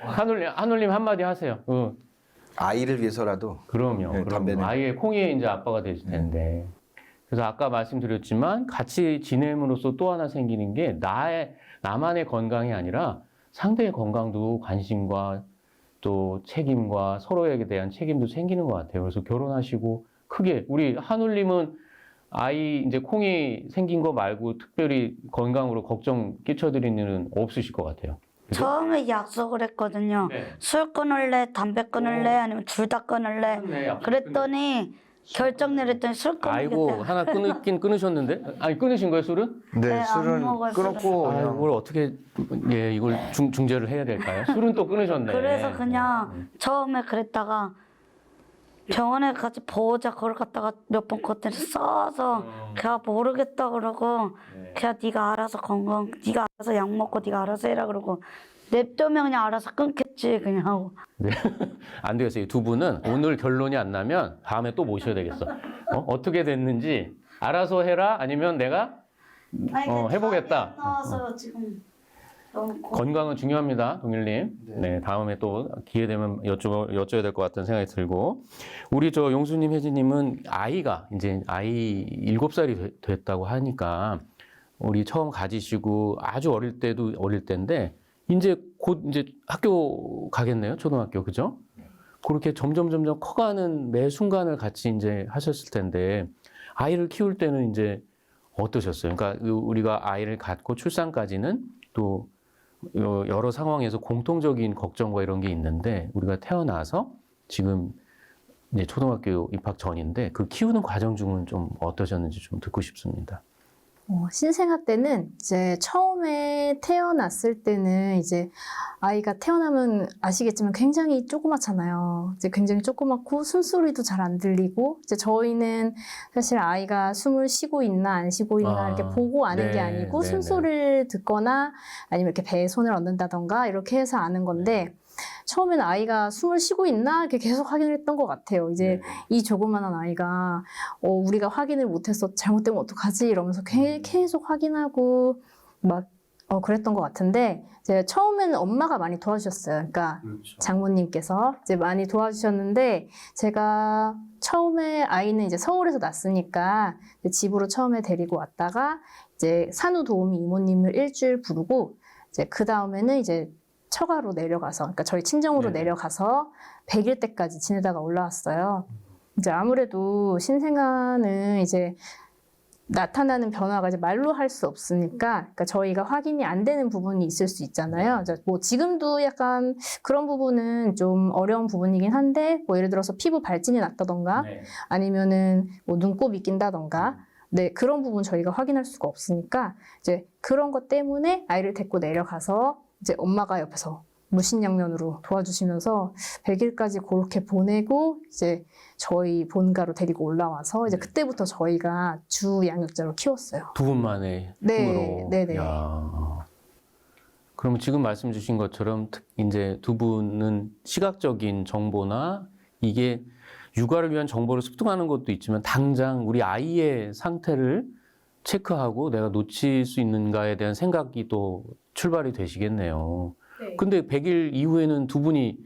하늘님 한마디 하세요. 아이를 위해서라도 그럼요. 네, 그럼 담배는. 아이의 콩이의 이제 아빠가 되실 텐데. 그래서 아까 말씀드렸지만 같이 지냄으로써 또 하나 생기는 게 나만의 건강이 아니라 상대의 건강도 관심과 또 책임과 서로에게 대한 책임도 생기는 것 같아요. 그래서 결혼하시고 크게 우리 한울님은 아이 이제 콩이 생긴 거 말고 특별히 건강으로 걱정 끼쳐드리는 일은 없으실 것 같아요. 그죠? 처음에 약속을 했거든요. 네. 술 끊을래, 담배 끊을래, 아니면 둘 다 끊을래. 그랬더니 결정 내렸더니 술 아이고 끊겠다. 하나 끊으셨는데? 아니 끊으신 거예요 술은? 네, 네, 안 술은 먹어요, 끊었고 아, 그냥 이걸 어떻게 이걸 중재를 해야 될까요? 술은 또 끊으셨네. 그래서 그냥 처음에 그랬다가 병원에 같이 보자 그걸 갖다가 몇 번 그때 써서 걔가 모르겠다 그러고 걔가 네가 알아서 네가 알아서 약 먹고 네가 알아서 해라 그러고 냅두면 그냥 알아서 끊겠지 그냥 하고. 네. 안 되겠어요. 이 두 분은 오늘 결론이 안 나면 다음에 또 모셔야 되겠어. 어떻게 됐는지 알아서 해라 아니면 내가 해보겠다. 나와서 지금 너무 건강은 중요합니다, 동일님. 네, 다음에 또 기회 되면 여쭤야 될 것 같다는 생각이 들고 우리 저 용수님, 혜진님은 아이가 이제 아이 7살이 됐다고 하니까 우리 처음 가지시고 아주 어릴 때인데 이제 곧 이제 학교 가겠네요, 초등학교 그죠? 그렇게 점점 커가는 매 순간을 같이 이제 하셨을 텐데 아이를 키울 때는 이제 어떠셨어요? 그러니까 우리가 아이를 갖고 출산까지는 또 여러 상황에서 공통적인 걱정과 이런 게 있는데 우리가 태어나서 지금 이제 초등학교 입학 전인데 그 키우는 과정 중은 좀 어떠셨는지 좀 듣고 싶습니다. 신생아 때는 이제 처음에 태어났을 때는 이제 아이가 태어나면 아시겠지만 굉장히 조그맣잖아요. 이제 굉장히 조그맣고 숨소리도 잘 안 들리고 이제 저희는 사실 아이가 숨을 쉬고 있나 안 쉬고 있나 이렇게 보고 아는 게 아니고 숨소리를 듣거나 아니면 이렇게 배에 손을 얹는다던가 이렇게 해서 아는 건데 처음에는 아이가 숨을 쉬고 있나 이렇게 계속 확인을 했던 것 같아요. 이제 이 조그만한 아이가 우리가 확인을 못해서 잘못되면 어떡하지 이러면서 계속 확인하고 막 그랬던 것 같은데 이제 처음에는 엄마가 많이 도와주셨어요. 그러니까 장모님께서 이제 많이 도와주셨는데 제가 처음에 아이는 이제 서울에서 낳았으니까 이제 집으로 처음에 데리고 왔다가 이제 산후도우미 이모님을 일주일 부르고 이제 그 다음에는 이제 처가로 내려가서, 그러니까 저희 친정으로 내려가서 100일 때까지 지내다가 올라왔어요. 이제 아무래도 신생아는 이제 나타나는 변화가 이제 말로 할 수 없으니까, 그러니까 저희가 확인이 안 되는 부분이 있을 수 있잖아요. 뭐 지금도 약간 그런 부분은 좀 어려운 부분이긴 한데, 뭐 예를 들어서 피부 발진이 났다던가, 아니면은 뭐 눈곱이 낀다던가, 네, 그런 부분 저희가 확인할 수가 없으니까, 이제 그런 것 때문에 아이를 데리고 내려가서 이제 엄마가 옆에서 무신양면으로 도와주시면서 100일까지 그렇게 보내고 이제 저희 본가로 데리고 올라와서 이제 그때부터 저희가 주 양육자로 키웠어요. 두 분만의 네, 힘으로. 네네. 야. 그럼 지금 말씀 주신 것처럼 이제 두 분은 시각적인 정보나 이게 육아를 위한 정보를 습득하는 것도 있지만 당장 우리 아이의 상태를 체크하고 내가 놓칠 수 있는가에 대한 생각이 또 출발이 되시겠네요. 네. 근데 100일 이후에는 두 분이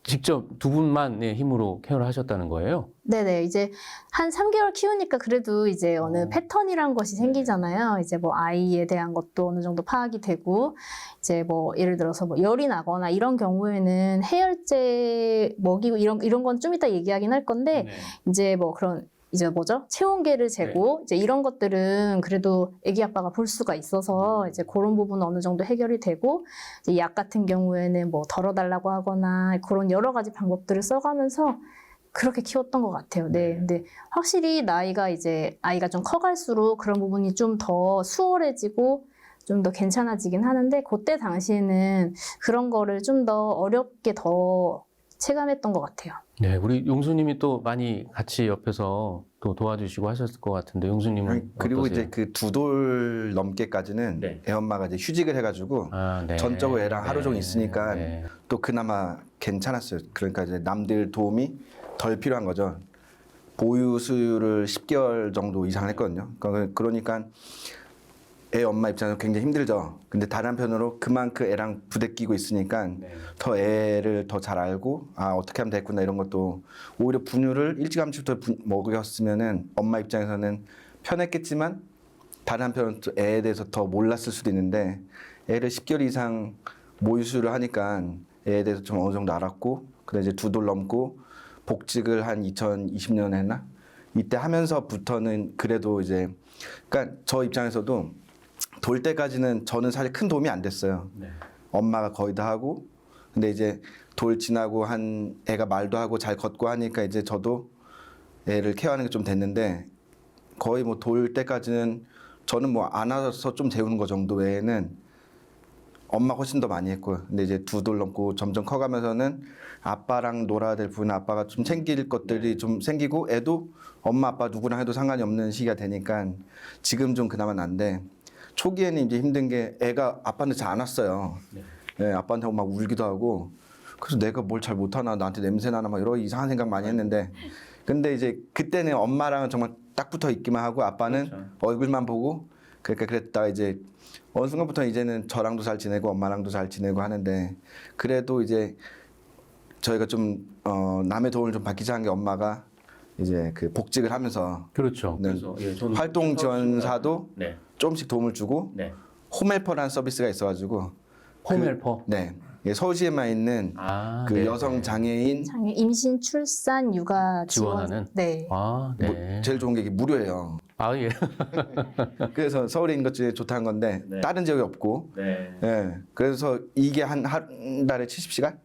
직접 두 분만의 힘으로 케어를 하셨다는 거예요? 네네. 이제 한 3개월 키우니까 그래도 이제 어느 패턴이란 것이 생기잖아요. 이제 뭐 아이에 대한 것도 어느 정도 파악이 되고, 이제 뭐 예를 들어서 뭐 열이 나거나 이런 경우에는 해열제 먹이고 이런 건 좀 이따 얘기하긴 할 건데, 이제 뭐 그런 이제 뭐죠? 체온계를 재고 이제 이런 것들은 그래도 아기 아빠가 볼 수가 있어서 이제 그런 부분은 어느 정도 해결이 되고 이제 약 같은 경우에는 뭐 덜어달라고 하거나 그런 여러 가지 방법들을 써가면서 그렇게 키웠던 것 같아요. 네. 근데 확실히 나이가 이제 아이가 좀 커갈수록 그런 부분이 좀 더 수월해지고 좀 더 괜찮아지긴 하는데 그때 당시에는 그런 거를 좀 더 어렵게 더 체감했던 것 같아요. 네, 우리 용수님이 또 많이 같이 옆에서 또 도와주시고 하셨을 것 같은데 용수님은 그리고 어떠세요? 이제 그 2돌 넘게까지는 네. 애 엄마가 이제 휴직을 해가지고 아, 네. 전적으로 애랑 하루 종일 있으니까 네. 또 그나마 괜찮았어요. 그러니까 이제 남들 도움이 덜 필요한 거죠. 보유 수유를 10개월 정도 이상 했거든요. 그러니까 애 엄마 입장에서 굉장히 힘들죠. 근데 다른 한편으로 그만큼 애랑 부대끼고 있으니까 더 애를 더 잘 알고 아 어떻게 하면 됐구나 이런 것도 오히려 분유를 일찌감치부터 먹였으면은 엄마 입장에서는 편했겠지만 다른 한편으로 또 애에 대해서 더 몰랐을 수도 있는데 애를 10개월 이상 모유수유를 하니까 애에 대해서 좀 어느 정도 알았고 그다음 이제 2돌 넘고 복직을 한 2020년에 했나? 이때 하면서부터는 그래도 이제 그러니까 저 입장에서도 돌 때까지는 저는 사실 큰 도움이 안 됐어요. 네. 엄마가 거의 다 하고 근데 이제 돌 지나고 한 애가 말도 하고 잘 걷고 하니까 이제 저도 애를 케어하는 게 좀 됐는데 거의 뭐 돌 때까지는 저는 뭐 안아서 좀 재우는 거 정도 외에는 엄마가 훨씬 더 많이 했고요. 근데 이제 2돌 넘고 점점 커가면서는 아빠랑 놀아야 될 부분 아빠가 좀 챙길 것들이 좀 생기고 애도 엄마 아빠 누구랑 해도 상관이 없는 시기가 되니까 지금 좀 그나마 난데 초기에는 이제 힘든 게 애가 아빠한테 잘 안 왔어요. 네, 아빠한테 막 울기도 하고 그래서 내가 뭘 잘 못하나 나한테 냄새 나나 막 여러 이상한 생각 많이 했는데 근데 이제 그때는 엄마랑은 정말 딱 붙어 있기만 하고 아빠는 그렇죠. 얼굴만 보고 그러니까 그랬다가 이제 어느 순간부터 이제는 저랑도 잘 지내고 엄마랑도 잘 지내고 하는데 그래도 이제 저희가 좀 남의 도움을 좀 받기 시작한 게 엄마가 이제 그 복직을 하면서 그렇죠. 네. 그래서 예, 저는 활동 지원사도 네. 조금씩 도움을 주고 네. 홈헬퍼라는 서비스가 있어가지고 홈헬퍼. 네 이게 서울시에만 있는 아, 그 네. 여성 장애인 장애 임신, 출산, 육아 지원하는? 네. 아, 네. 제일 좋은 게 이게 무료예요. 아, 예. 그래서 서울에 있는 것 중에 좋다는 건데 네. 다른 지역에 없고 네. 예. 그래서 이게 한 달에 70시간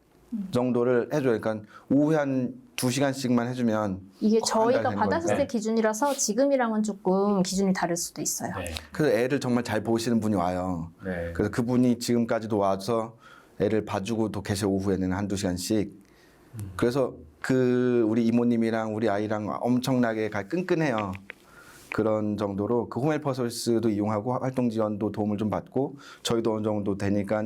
정도를 해줘요. 그러니까 오후에 한 2시간씩만 해주면 이게 한 저희가 달 된 받았을 거니까. 때 기준이라서 지금이랑은 조금 기준이 다를 수도 있어요. 네. 그래서 애를 정말 잘 보시는 분이 와요. 네. 그래서 그분이 지금까지도 와서 애를 봐주고도 계셔 오후에는 한두 시간씩. 그래서 그 우리 이모님이랑 우리 아이랑 엄청나게 끈끈해요. 그런 정도로 그 홈헬퍼 서비스도 이용하고 활동 지원도 도움을 좀 받고 저희도 어느 정도 되니까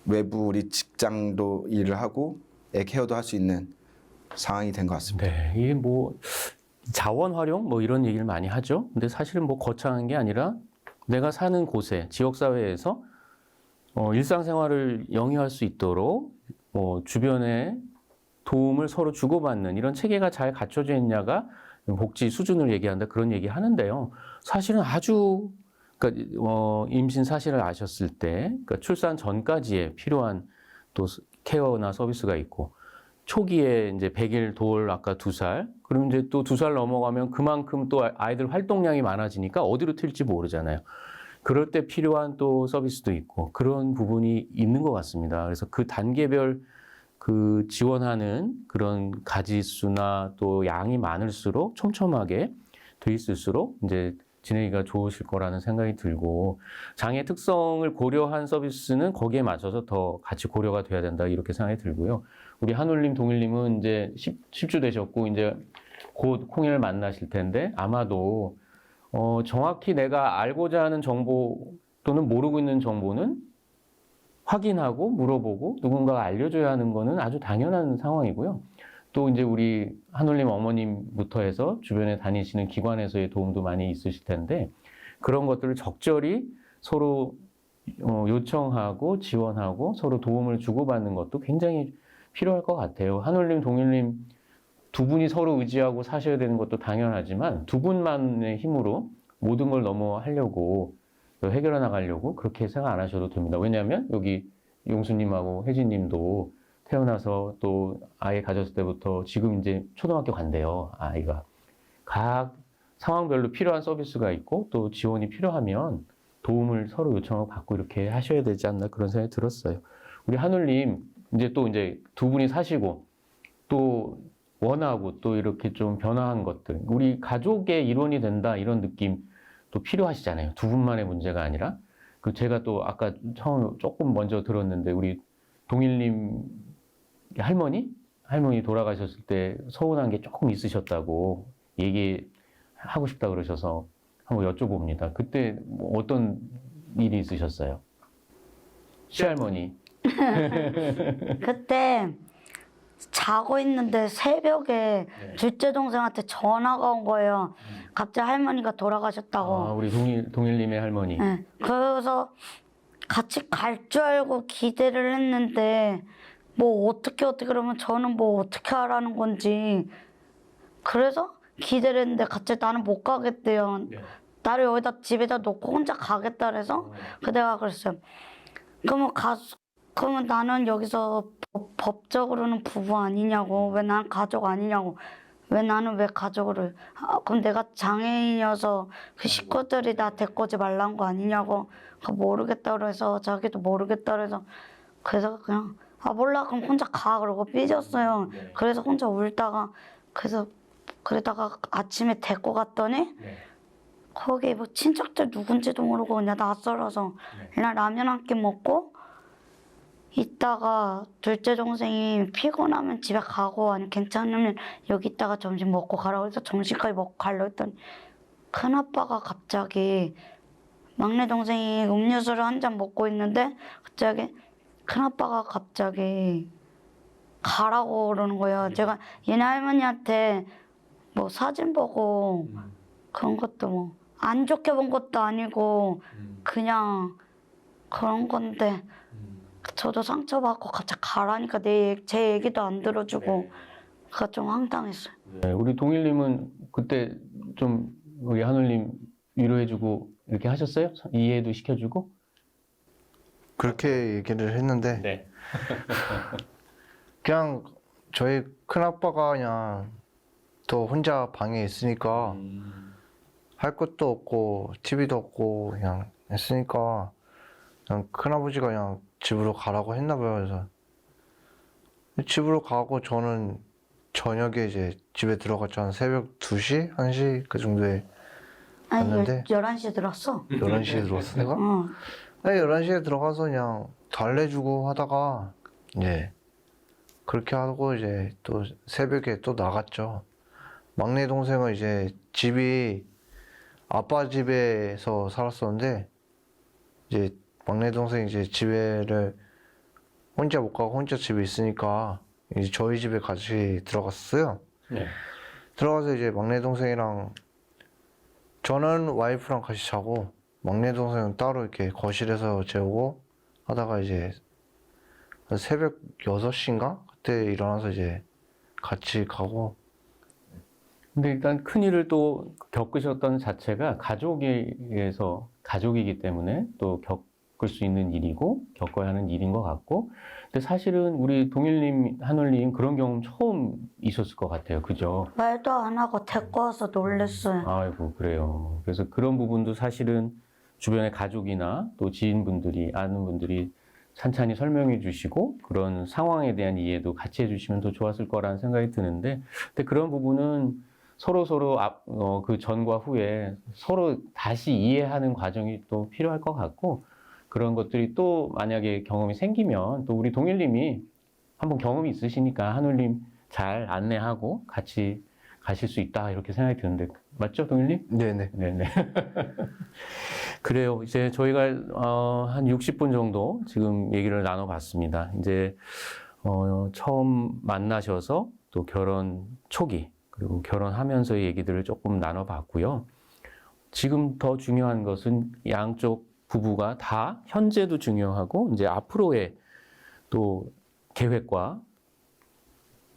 외부 우리 직장도 일을 하고 애 케어도 할 수 있는 상황이 된 것 같습니다. 네. 이게 뭐 자원 활용 뭐 이런 얘기를 많이 하죠. 근데 사실은 뭐 거창한 게 아니라 내가 사는 곳에 지역 사회에서 일상생활을 영위할 수 있도록 주변에 도움을 서로 주고받는 이런 체계가 잘 갖춰져 있냐가 복지 수준을 얘기한다 그런 얘기 하는데요. 사실은 아주 그러니까 임신 사실을 아셨을 때 그러니까 출산 전까지에 필요한 또 케어나 서비스가 있고 초기에 이제 100일 돌 아까 2살 그럼 이제 또 2살 넘어가면 그만큼 또 아이들 활동량이 많아지니까 어디로 튈지 모르잖아요. 그럴 때 필요한 또 서비스도 있고 그런 부분이 있는 것 같습니다. 그래서 그 단계별 그 지원하는 그런 가지수나 또 양이 많을수록 촘촘하게 돼 있을수록 이제 지내기가 좋으실 거라는 생각이 들고 장애 특성을 고려한 서비스는 거기에 맞춰서 더 같이 고려가 돼야 된다 이렇게 생각이 들고요. 우리 한울님, 동일님은 이제 10주 되셨고 이제 곧 콩이를 만나실 텐데 아마도 정확히 내가 알고자 하는 정보 또는 모르고 있는 정보는 확인하고 물어보고 누군가가 알려줘야 하는 거는 아주 당연한 상황이고요. 또 이제 우리 한울님 어머님부터 해서 주변에 다니시는 기관에서의 도움도 많이 있으실 텐데 그런 것들을 적절히 서로 요청하고 지원하고 서로 도움을 주고받는 것도 굉장히 필요할 것 같아요. 한울님, 동일님 두 분이 서로 의지하고 사셔야 되는 것도 당연하지만 두 분만의 힘으로 모든 걸 넘어하려고 해결해 나가려고 그렇게 생각 안 하셔도 됩니다. 왜냐하면 여기 용수님하고 혜진님도 태어나서 또 아이 가졌을 때부터 지금 이제 초등학교 간대요. 아이가. 각 상황별로 필요한 서비스가 있고 또 지원이 필요하면 도움을 서로 요청하고 받고 이렇게 하셔야 되지 않나 그런 생각이 들었어요. 우리 한울님 이제 두 분이 사시고 또 원하고 또 이렇게 좀 변화한 것들 우리 가족의 일원이 된다 이런 느낌 또 필요하시잖아요. 두 분만의 문제가 아니라 그 제가 또 아까 처음 조금 먼저 들었는데 우리 동일님 할머니 할머니 돌아가셨을 때 서운한 게 조금 있으셨다고 얘기하고 싶다 그러셔서 한번 여쭤봅니다. 그때 뭐 어떤 일이 있으셨어요? 시할머니. 그때 자고 있는데 새벽에 둘째 동생한테 전화가 온 거예요. 갑자기 할머니가 돌아가셨다고. 아, 우리 동일님의 할머니. 네. 그래서 같이 갈 줄 알고 기대를 했는데 뭐 어떻게 그러면 저는 뭐 어떻게 하라는 건지 그래서 기대를 했는데 갑자기 나는 못 가겠대요. 나를 여기다 집에다 놓고 혼자 가겠다 그래서 그 내가 그랬어요. 그러면 나는 여기서 법적으로는 부부 아니냐고 왜 난 가족 아니냐고 왜 나는 왜 가족을 그럼 내가 장애인이어서 그 식구들이 나 데리고 오지 말란 거 아니냐고 모르겠다 그래서 자기도 모르겠다 그래서 그냥 몰라 그럼 혼자 가 그러고 삐졌어요. 그래서 혼자 울다가 그러다가 아침에 데리고 갔더니 거기 뭐 친척들 누군지도 모르고 그냥 낯설어서 그냥 라면 한 끼 먹고 있다가 둘째 동생이 피곤하면 집에 가고 아니 괜찮으면 여기 있다가 점심 먹고 가라고 해서 점심까지 먹고 가려고 했더니 큰아빠가 갑자기 막내 동생이 음료수를 한 잔 먹고 있는데 갑자기 큰아빠가 갑자기 가라고 그러는 거예요. 제가 얘네 할머니한테 뭐 사진 보고 그런 것도 뭐 안 좋게 본 것도 아니고 그냥 그런 건데 저도 상처받고 갑자기 가라니까 제 얘기도 안 들어주고 그가 좀 황당했어요. 네, 우리 동일님은 그때 좀 우리 하늘님 위로해주고 이렇게 하셨어요? 이해도 시켜주고? 그렇게 얘기를 했는데 네. 그냥 저희 큰아빠가 그냥 또 혼자 방에 있으니까 할 것도 없고 TV도 없고 그냥 했으니까 그냥 큰아버지가 그냥 집으로 가라고 했나 봐요. 그래서 집으로 가고 저는 저녁에 이제 집에 들어갔죠. 한 새벽 2시? 1시 그 정도에 아니 갔는데 11시에 들었어. 11시에 들어왔어 내가? 응. 아니 11시에 들어가서 그냥 달래주고 하다가 이제 그렇게 하고 이제 또 새벽에 또 나갔죠. 막내 동생은 이제 집이 아빠 집에서 살았었는데 이제 막내 동생이 이제 집에를 혼자 못 가고 혼자 집에 있으니까 이제 저희 집에 같이 들어갔어요. 네. 들어가서 이제 막내 동생이랑 저는 와이프랑 같이 자고 막내 동생은 따로 이렇게 거실에서 재우고 하다가 이제 새벽 6시인가? 그때 일어나서 이제 같이 가고. 근데 일단 큰일을 또 겪으셨던 자체가 가족이기 때문에 또 겪을 수 있는 일이고 겪어야 하는 일인 것 같고, 근데 사실은 우리 동일님, 하늘님 그런 경험 처음 있었을 것 같아요. 그죠? 말도 안 하고 데리고 와서 놀랬어요. 아이고, 그래요. 그래서 그런 부분도 사실은 주변의 가족이나 또 지인분들이, 아는 분들이 찬찬히 설명해 주시고 그런 상황에 대한 이해도 같이 해주시면 더 좋았을 거라는 생각이 드는데, 근데 그런 부분은 서로 그 전과 후에 서로 다시 이해하는 과정이 또 필요할 것 같고, 그런 것들이 또 만약에 경험이 생기면 또 우리 동일님이 한번 경험이 있으시니까 하늘님 잘 안내하고 같이 가실 수 있다 이렇게 생각이 드는데, 맞죠, 동일님? 네네. 네네. 그래요. 이제 저희가 한 60분 정도 지금 얘기를 나눠봤습니다. 이제 처음 만나셔서 또 결혼 초기 그리고 결혼하면서의 얘기들을 조금 나눠봤고요. 지금 더 중요한 것은 양쪽 부부가 다 현재도 중요하고 이제 앞으로의 또 계획과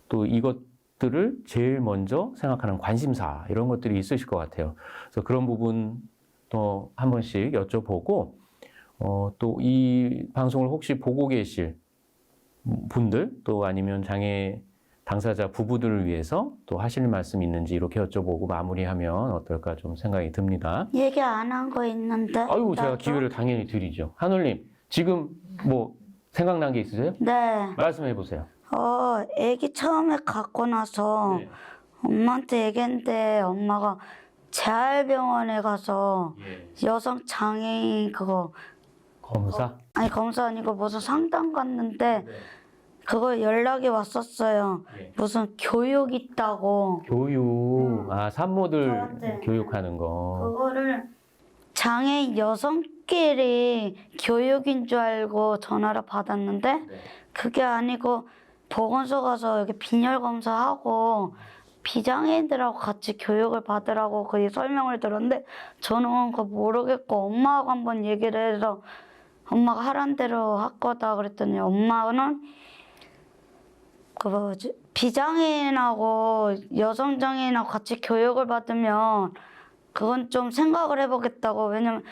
또 이것들을 제일 먼저 생각하는 관심사 이런 것들이 있으실 것 같아요. 그래서 그런 부분 또 한 번씩 여쭤보고 또 이 방송을 혹시 보고 계실 분들 또 아니면 장애 당사자 부부들을 위해서 또 하실 말씀 있는지 이렇게 여쭤보고 마무리하면 어떨까 좀 생각이 듭니다. 얘기 안 한 거 있는데. 아이고, 제가 나도? 기회를 당연히 드리죠. 하늘님, 지금 뭐 생각난 게 있으세요? 네. 말씀해 보세요. 애기 처음에 갖고 나서 네. 엄마한테 얘기했는데 엄마가 재활병원에 가서 여성 장애인 그거 검사? 아니 검사 아니고 무슨 상담 갔는데 그거 연락이 왔었어요. 예. 무슨 교육 있다고. 교육, 산모들 저한테. 교육하는 거. 그거를 장애인 여성끼리 교육인 줄 알고 전화를 받았는데 네. 그게 아니고 보건소 가서 여기 빈혈 검사하고 비장애인들하고 같이 교육을 받으라고 그 설명을 들었는데 저는 그거 모르겠고 엄마하고 한번 얘기를 해서 엄마가 하란 대로 할 거다 그랬더니 엄마는 그 뭐지 비장애인하고 여성장애인하고 같이 교육을 받으면 그건 좀 생각을 해보겠다고. 왜냐면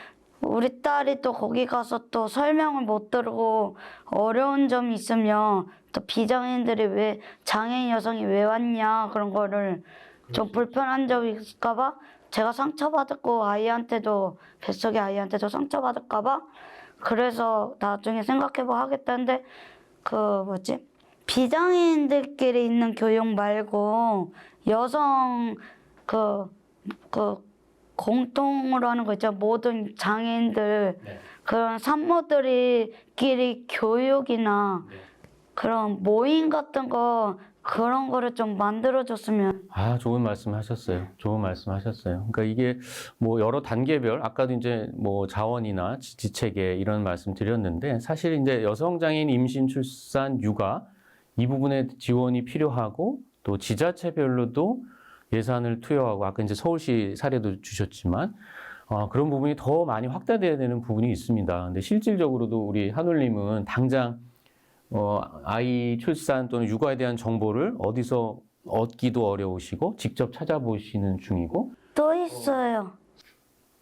우리 딸이 또 거기 가서 또 설명을 못 들고 어려운 점이 있으면 또 비장애인들이 왜 장애인 여성이 왜 왔냐 그런 거를 좀 불편한 점이 있을까봐 제가 상처받았고 아이한테도 뱃속의 아이한테도 상처받을까봐 그래서 나중에 생각해보 하겠다는데 그 뭐지 비장애인들끼리 있는 교육 말고 여성 그 공통으로 하는 거 있죠. 모든 장애인들 네. 그런 산모들끼리 교육이나 네. 그런 모임 같은 거 그런 거를 좀 만들어줬으면. 좋은 말씀 하셨어요. 좋은 말씀 하셨어요. 그러니까 이게 뭐 여러 단계별, 아까도 이제 뭐 자원이나 지체계 이런 말씀 드렸는데 사실 이제 여성장애인 임신, 출산, 육아 이 부분에 지원이 필요하고 또 지자체별로도 예산을 투여하고 아까 이제 서울시 사례도 주셨지만 그런 부분이 더 많이 확대돼야 되는 부분이 있습니다. 근데 실질적으로도 우리 한울님은 당장 아이 출산 또는 육아에 대한 정보를 어디서 얻기도 어려우시고 직접 찾아보시는 중이고 또 있어요.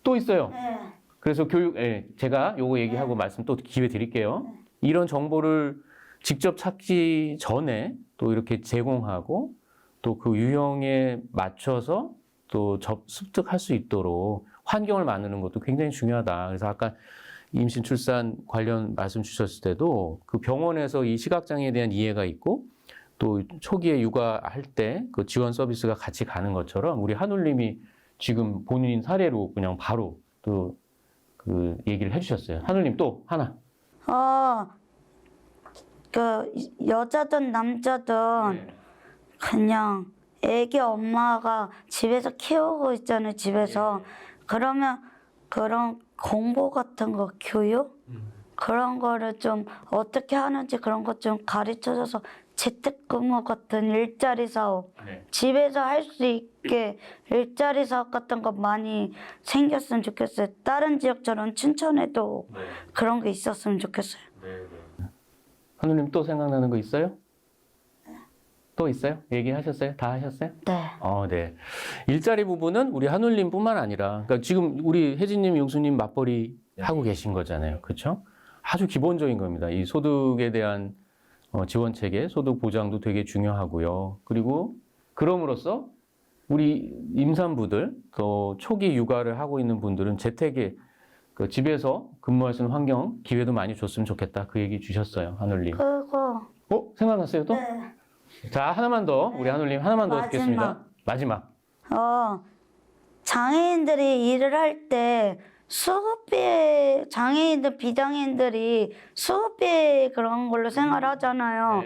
또 있어요. 네. 그래서 제가 요거 얘기하고 말씀 또 기회 드릴게요. 이런 정보를 직접 찾기 전에 또 이렇게 제공하고 또 그 유형에 맞춰서 또 습득할 수 있도록 환경을 만드는 것도 굉장히 중요하다. 그래서 아까 임신, 출산 관련 말씀 주셨을 때도 그 병원에서 이 시각장애에 대한 이해가 있고 또 초기에 육아할 때 그 지원 서비스가 같이 가는 것처럼 우리 한울님이 지금 본인 사례로 그냥 바로 또 그 얘기를 해주셨어요. 한울님 또 하나. 그 여자든 남자든 그냥 애기 엄마가 집에서 키우고 있잖아요. 집에서. 그러면 그런 공부 같은 거 교육? 그런 거를 좀 어떻게 하는지 그런 것 좀 가르쳐줘서 재택근무 같은 일자리 사업 집에서 할 수 있게 일자리 사업 같은 거 많이 생겼으면 좋겠어요. 다른 지역처럼 춘천에도 그런 게 있었으면 좋겠어요. 한울님 또 생각나는 거 있어요? 또 있어요? 얘기하셨어요? 다 하셨어요? 네. 네. 일자리 부분은 우리 한울님뿐만 아니라, 그러니까 지금 우리 혜진님, 용수님 맞벌이 하고 계신 거잖아요. 그렇죠? 아주 기본적인 겁니다. 이 소득에 대한 지원 체계, 소득 보장도 되게 중요하고요. 그리고 그럼으로써 우리 임산부들, 또 초기 육아를 하고 있는 분들은 재택에 그 집에서 근무할 수 있는 환경, 기회도 많이 줬으면 좋겠다. 그 얘기 주셨어요, 한울님. 그거. 생각났어요 또? 네. 자, 하나만 더, 우리 한울님 하나만 더 듣겠습니다. 마지막. 장애인들이 일을 할 때 수급비, 장애인들, 비장애인들이 수급비 그런 걸로 생활하잖아요.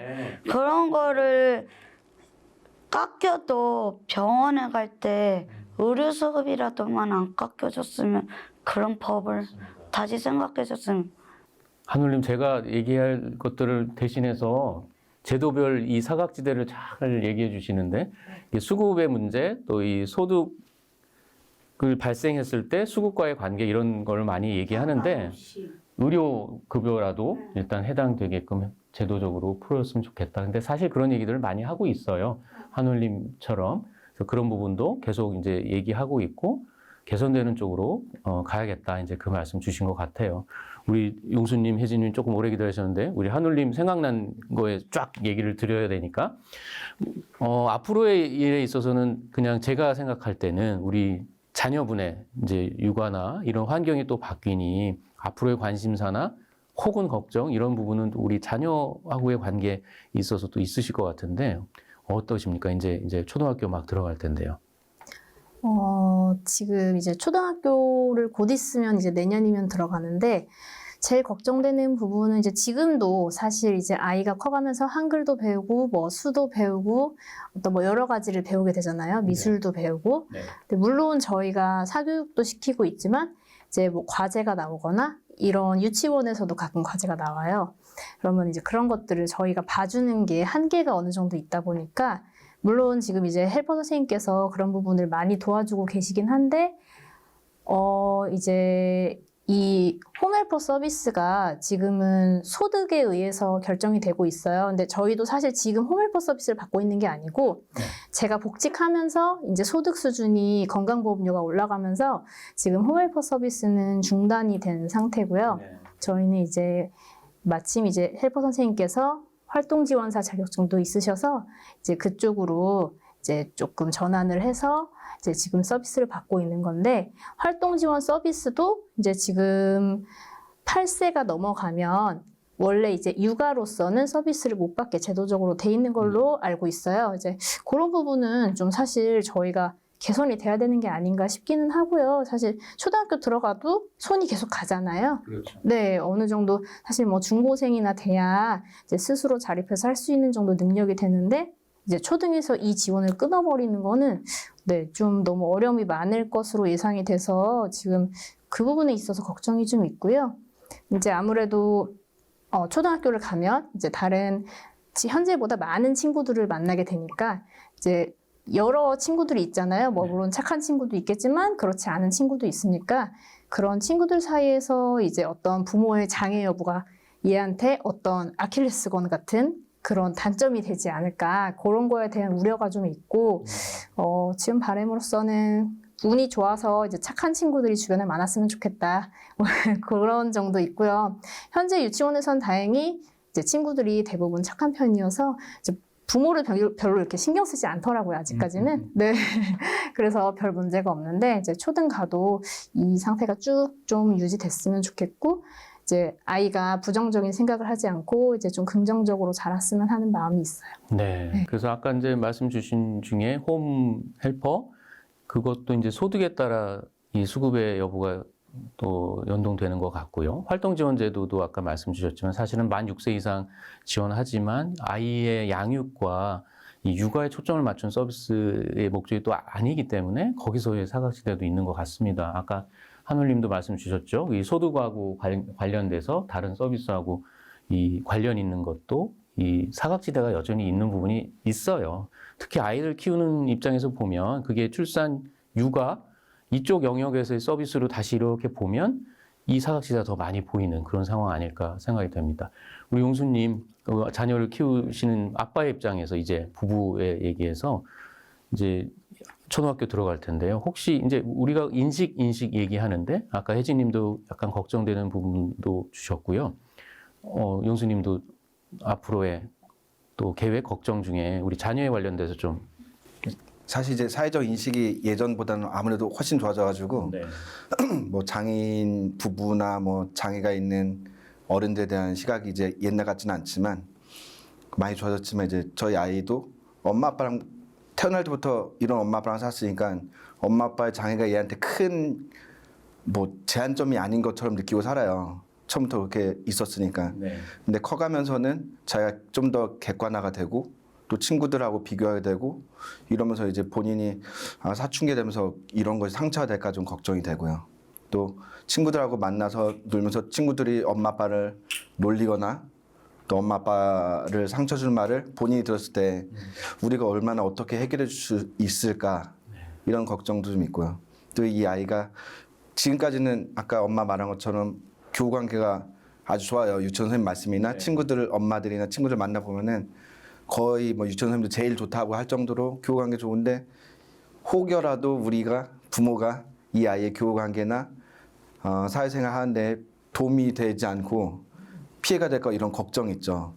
그런 거를 깎여도 병원에 갈 때 의료 수급이라도만 안 깎여줬으면 그런 법을 다시 생각해줬으면. 한울님, 제가 얘기할 것들을 대신해서 제도별 이 사각지대를 잘 얘기해 주시는데, 이 수급의 문제, 또 이 소득을 발생했을 때 수급과의 관계 이런 걸 많이 얘기하는데, 의료급여라도 일단 해당되게끔 제도적으로 풀었으면 좋겠다. 근데 사실 그런 얘기들을 많이 하고 있어요. 한울님처럼. 그래서 그런 부분도 계속 이제 얘기하고 있고, 개선되는 쪽으로 가야겠다. 이제 그 말씀 주신 것 같아요. 우리 용수님, 혜진님 조금 오래 기다리셨는데, 우리 한울님 생각난 거에 쫙 얘기를 드려야 되니까, 앞으로의 일에 있어서는 그냥 제가 생각할 때는 우리 자녀분의 이제 육아나 이런 환경이 또 바뀌니 앞으로의 관심사나 혹은 걱정 이런 부분은 우리 자녀하고의 관계에 있어서 또 있으실 것 같은데 어떠십니까? 이제 초등학교 막 들어갈 텐데요. 지금 이제 초등학교를 곧 있으면 이제 내년이면 들어가는데 제일 걱정되는 부분은 이제 지금도 사실 이제 아이가 커가면서 한글도 배우고 뭐 수도 배우고 어떤 뭐 여러 가지를 배우게 되잖아요. 미술도 배우고. 네. 근데 물론 저희가 사교육도 시키고 있지만 이제 뭐 과제가 나오거나 이런 유치원에서도 가끔 과제가 나와요. 그러면 이제 그런 것들을 저희가 봐주는 게 한계가 어느 정도 있다 보니까 물론 지금 이제 헬퍼 선생님께서 그런 부분을 많이 도와주고 계시긴 한데 이제 이 홈헬퍼 서비스가 지금은 소득에 의해서 결정이 되고 있어요. 근데 저희도 사실 지금 홈헬퍼 서비스를 받고 있는 게 아니고 제가 복직하면서 이제 소득 수준이 건강보험료가 올라가면서 지금 홈헬퍼 서비스는 중단이 된 상태고요. 저희는 이제 마침 이제 헬퍼 선생님께서 활동지원사 자격증도 있으셔서 이제 그쪽으로 이제 조금 전환을 해서 이제 지금 서비스를 받고 있는 건데 활동지원 서비스도 이제 지금 8세가 넘어가면 원래 이제 육아로서는 서비스를 못 받게 제도적으로 돼 있는 걸로 알고 있어요. 이제 그런 부분은 좀 사실 저희가 개선이 돼야 되는 게 아닌가 싶기는 하고요. 사실 초등학교 들어가도 손이 계속 가잖아요. 그렇죠. 네, 어느 정도 사실 뭐 중고생이나 돼야 이제 스스로 자립해서 할 수 있는 정도 능력이 되는데 이제 초등에서 이 지원을 끊어버리는 거는 네, 좀 너무 어려움이 많을 것으로 예상이 돼서 지금 그 부분에 있어서 걱정이 좀 있고요. 이제 아무래도 초등학교를 가면 이제 다른 현재보다 많은 친구들을 만나게 되니까 이제 여러 친구들이 있잖아요. 뭐 물론 착한 친구도 있겠지만 그렇지 않은 친구도 있으니까 그런 친구들 사이에서 이제 어떤 부모의 장애 여부가 얘한테 어떤 아킬레스건 같은 그런 단점이 되지 않을까 그런 거에 대한 우려가 좀 있고 지금 바람으로서는 운이 좋아서 이제 착한 친구들이 주변에 많았으면 좋겠다 그런 정도 있고요. 현재 유치원에선 다행히 이제 친구들이 대부분 착한 편이어서 이제 부모를 별로 이렇게 신경 쓰지 않더라고요, 아직까지는. 네. 그래서 별 문제가 없는데, 이제 초등 가도 이 상태가 쭉 좀 유지됐으면 좋겠고, 이제 아이가 부정적인 생각을 하지 않고, 이제 좀 긍정적으로 자랐으면 하는 마음이 있어요. 네. 네. 그래서 아까 이제 말씀 주신 중에 홈 헬퍼, 그것도 이제 소득에 따라 이 수급의 여부가 또 연동되는 것 같고요. 활동지원제도도 아까 말씀 주셨지만 사실은 만 6세 이상 지원하지만 아이의 양육과 이 육아에 초점을 맞춘 서비스의 목적이 또 아니기 때문에 거기서의 사각지대도 있는 것 같습니다. 아까 한울님도 말씀 주셨죠. 이 소득하고 관련돼서 다른 서비스하고 이 관련 있는 것도 이 사각지대가 여전히 있는 부분이 있어요. 특히 아이들 키우는 입장에서 보면 그게 출산, 육아 이쪽 영역에서의 서비스로 다시 이렇게 보면 이 사각지대가 더 많이 보이는 그런 상황 아닐까 생각이 됩니다. 우리 용수님, 자녀를 키우시는 아빠의 입장에서 이제 부부의 얘기에서 이제 초등학교 들어갈 텐데요. 혹시 이제 우리가 인식 얘기하는데 아까 혜진님도 약간 걱정되는 부분도 주셨고요. 용수님도 앞으로의 또 계획 걱정 중에 우리 자녀에 관련돼서 좀 사실 이제 사회적 인식이 예전보다는 아무래도 훨씬 좋아져가지고 네. 뭐 장애인 부부나 뭐 장애가 있는 어른들에 대한 시각이 이제 옛날 같지는 않지만 많이 좋아졌지만 이제 저희 아이도 엄마 아빠랑 태어날 때부터 이런 엄마 아빠랑 살았으니까 엄마 아빠의 장애가 얘한테 큰 뭐 제한점이 아닌 것처럼 느끼고 살아요. 처음부터 그렇게 있었으니까. 네. 근데 커가면서는 자기가 좀 더 객관화가 되고 또 친구들하고 비교하게 되고 이러면서 이제 본인이 사춘기 되면서 이런 것이 상처가 될까 좀 걱정이 되고요. 또 친구들하고 만나서 놀면서 친구들이 엄마 아빠를 놀리거나 또 엄마 아빠를 상처 줄 말을 본인이 들었을 때 우리가 얼마나 어떻게 해결해 줄 수 있을까 이런 걱정도 좀 있고요. 또 이 아이가 지금까지는 아까 엄마 말한 것처럼 교우 관계가 아주 좋아요. 유치원 선생님 말씀이나 친구들 엄마들이나 친구들 만나보면은 거의 뭐 유치원 선생님도 제일 좋다고 할 정도로 교우 관계 좋은데 혹여라도 우리가 부모가 이 아이의 교우 관계나 사회생활 하는데 도움이 되지 않고 피해가 될까 이런 걱정이 있죠.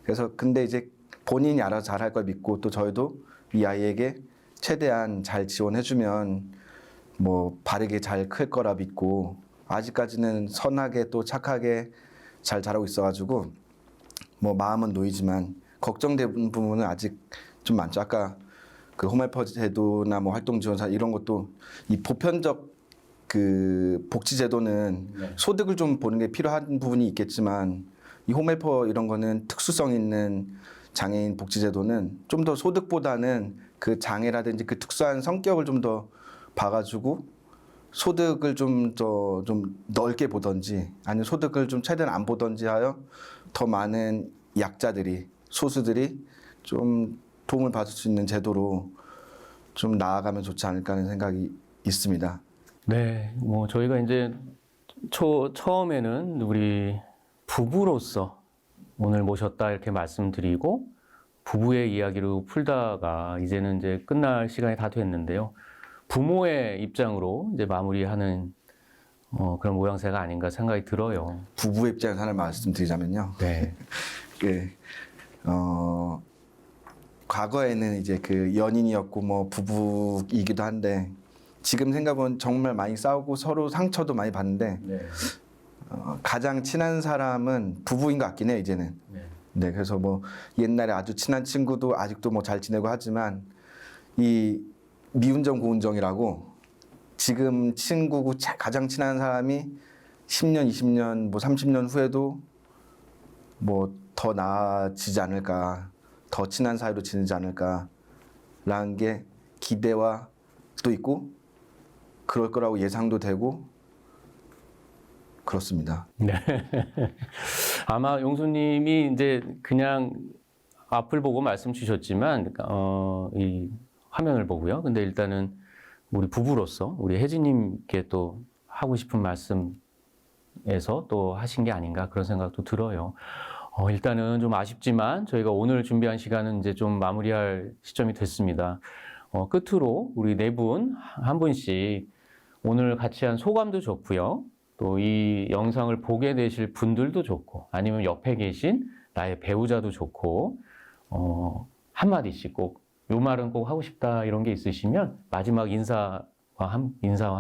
그래서 근데 이제 본인이 알아서 잘할 걸 믿고 또 저희도 이 아이에게 최대한 잘 지원해주면 뭐 바르게 잘 클 거라 믿고 아직까지는 선하게 또 착하게 잘 자라고 있어가지고 뭐 마음은 놓이지만 걱정되는 부분은 아직 좀 많죠. 아까 그 홈헬퍼 제도나 뭐 활동지원사 이런 것도 이 보편적 그 복지제도는 네. 소득을 좀 보는 게 필요한 부분이 있겠지만 이 홈헬퍼 이런 거는 특수성 있는 장애인 복지제도는 좀 더 소득보다는 그 장애라든지 그 특수한 성격을 좀 더 봐가지고 소득을 좀 더 좀 넓게 보던지 아니면 소득을 좀 최대한 안 보던지 하여 더 많은 약자들이 소수들이 좀 도움을 받을 수 있는 제도로 좀 나아가면 좋지 않을까 하는 생각이 있습니다. 네, 뭐 저희가 이제 처음에는 우리 부부로서 오늘 모셨다 이렇게 말씀드리고 부부의 이야기로 풀다가 이제는 이제 끝날 시간이 다 됐는데요. 부모의 입장으로 이제 마무리하는 그런 모양새가 아닌가 생각이 들어요. 부부의 입장에서 하나 말씀드리자면요. 네. 과거에는 이제 그 연인이었고 뭐 부부이기도 한데 지금 생각하면 정말 많이 싸우고 서로 상처도 많이 받는데 네. 가장 친한 사람은 부부인 것 같긴 해요 이제는. 네. 네, 그래서 뭐 옛날에 아주 친한 친구도 아직도 뭐 잘 지내고 하지만 이 미운정 고운정이라고 지금 친구고 가장 친한 사람이 10년, 20년, 뭐 30년 후에도 뭐 더 나아지지 않을까, 더 친한 사이로 지내지 않을까라는 게 기대와 또 있고 그럴 거라고 예상도 되고 그렇습니다. 네. 아마 용수님이 이제 그냥 앞을 보고 말씀 주셨지만, 이 화면을 보고요. 근데 일단은 우리 부부로서 우리 혜진님께 또 하고 싶은 말씀에서 또 하신 게 아닌가 그런 생각도 들어요. 일단은 좀 아쉽지만 저희가 오늘 준비한 시간은 이제 좀 마무리할 시점이 됐습니다. 끝으로 우리 네 분, 한 분씩 오늘 같이 한 소감도 좋고요. 또 이 영상을 보게 되실 분들도 좋고, 아니면 옆에 계신 나의 배우자도 좋고, 한마디씩 꼭, 요 말은 꼭 하고 싶다, 이런 게 있으시면, 마지막 인사와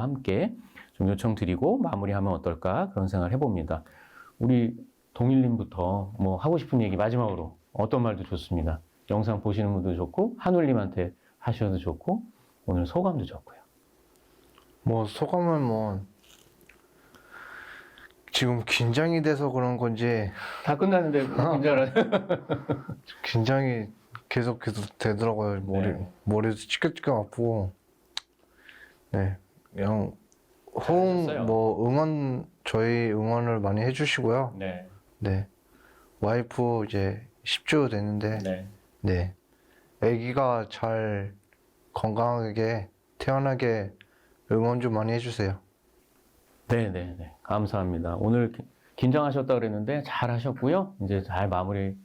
함께 좀 요청드리고 마무리하면 어떨까, 그런 생각을 해봅니다. 우리 동일님부터 뭐 하고 싶은 얘기 마지막으로 어떤 말도 좋습니다. 영상 보시는 분도 좋고, 한울님한테 하셔도 좋고, 오늘 소감도 좋고요. 뭐 소감은 뭐 지금 긴장이 돼서 그런 건지 다 끝났는데, 긴장을 긴장이 계속 되더라고요. 머리도 찌끈찌끈 아프고. 네, 그냥 잘하셨어요. 저희 응원을 많이 해주시고요. 네. 네, 와이프 이제 10주 됐는데, 네. 네, 아기가 잘 건강하게 태어나게 응원 좀 많이 해주세요. 네네네. 감사합니다. 오늘 긴장하셨다 그랬는데 잘 하셨고요. 이제 잘 마무리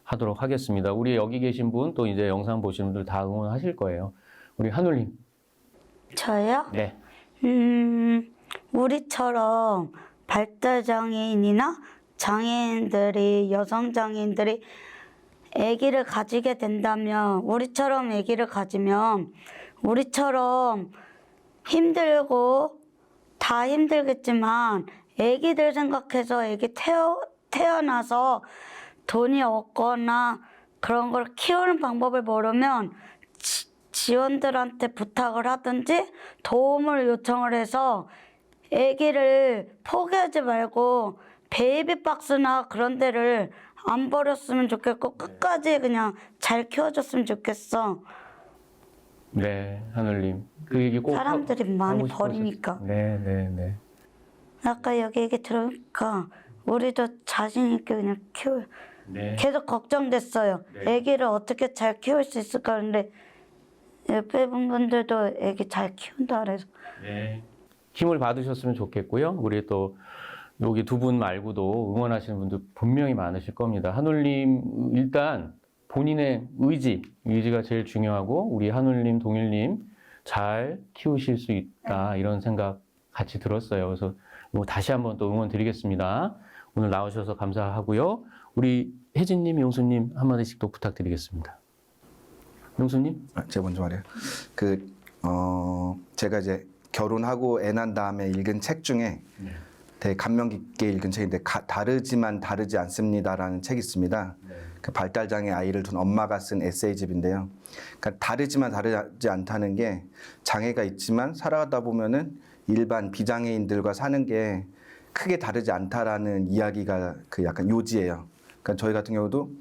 하도록 하겠습니다. 우리 여기 계신 분, 또 이제 영상 보시는 분들 다 응원하실 거예요. 우리 한울님. 저요? 네. 우리처럼 발달장애인이나 장애인들이, 여성장애인들이 아기를 가지게 된다면, 우리처럼 아기를 가지면, 우리처럼 힘들고 다 힘들겠지만, 아기들 생각해서 아기 태어나서 돈이 없거나 그런 걸 키우는 방법을 모르면 지원들한테 부탁을 하든지 도움을 요청을 해서 아기를 포기하지 말고 베이비 박스나 그런 데를 안 버렸으면 좋겠고 끝까지 그냥 잘 키워줬으면 좋겠어. 네, 하늘님. 그 얘기 꼭 사람들이 많이 하고 싶어서. 버리니까. 네. 아까 여기 얘기 들으니까 우리도 자신 있게 그냥 네. 계속 걱정됐어요. 네. 아기를 어떻게 잘 키울 수 있을까 근데 옆에 분들도 아기 잘 키운다 그래서 네. 힘을 받으셨으면 좋겠고요. 우리 또 여기 두 분 말고도 응원하시는 분들 분명히 많으실 겁니다. 한울님 일단 본인의 의지가 제일 중요하고 우리 한울님, 동일님 잘 키우실 수 있다 이런 생각 같이 들었어요. 그래서 다시 한번 또 응원 드리겠습니다. 오늘 나오셔서 감사하고요. 우리 혜진님, 용수님 한마디씩 또 부탁드리겠습니다. 용수님? 제가 먼저 말해요. 제가 이제 결혼하고 애 난 다음에 읽은 책 중에 되게 감명 깊게 읽은 책인데 다르지만 다르지 않습니다라는 책이 있습니다. 그 발달장애 아이를 둔 엄마가 쓴 에세이집인데요. 그러니까 다르지만 다르지 않다는 게 장애가 있지만 살아가다 보면은 일반 비장애인들과 사는 게 크게 다르지 않다라는 이야기가 그 약간 요지예요. 그러니까 저희 같은 경우도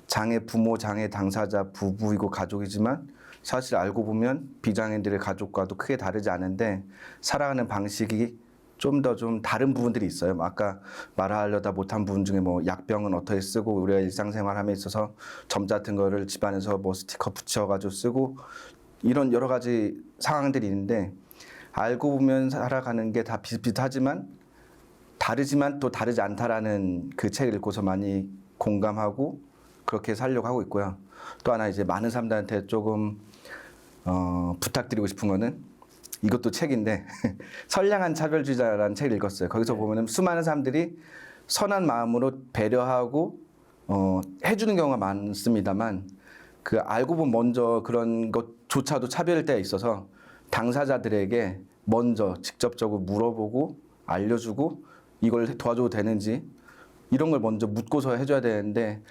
장애 부모, 장애 당사자 부부이고 가족이지만 사실 알고 보면 비장애인들의 가족과도 크게 다르지 않은데 살아가는 방식이 좀 더 좀 다른 부분들이 있어요. 아까 말하려다 못한 부분 중에 뭐 약병은 어떻게 쓰고 우리가 일상생활함에 있어서 점 같은 거를 집안에서 뭐 스티커 붙여가지고 쓰고 이런 여러 가지 상황들이 있는데 알고 보면 살아가는 게 다 비슷비슷하지만 다르지만 또 다르지 않다라는 그 책을 읽고서 많이 공감하고 그렇게 살려고 하고 있고요. 또 하나 이제 많은 사람들한테 조금 부탁드리고 싶은 거는 이것도 책인데 선량한 차별주의자라는 책을 읽었어요. 거기서 보면은 수많은 사람들이 선한 마음으로 배려하고 해주는 경우가 많습니다만 그 알고 보면 먼저 그런 것조차도 차별일 때가 있어서 당사자들에게 먼저 직접적으로 물어보고 알려주고 이걸 도와줘도 되는지 이런 걸 먼저 묻고서 해줘야 되는데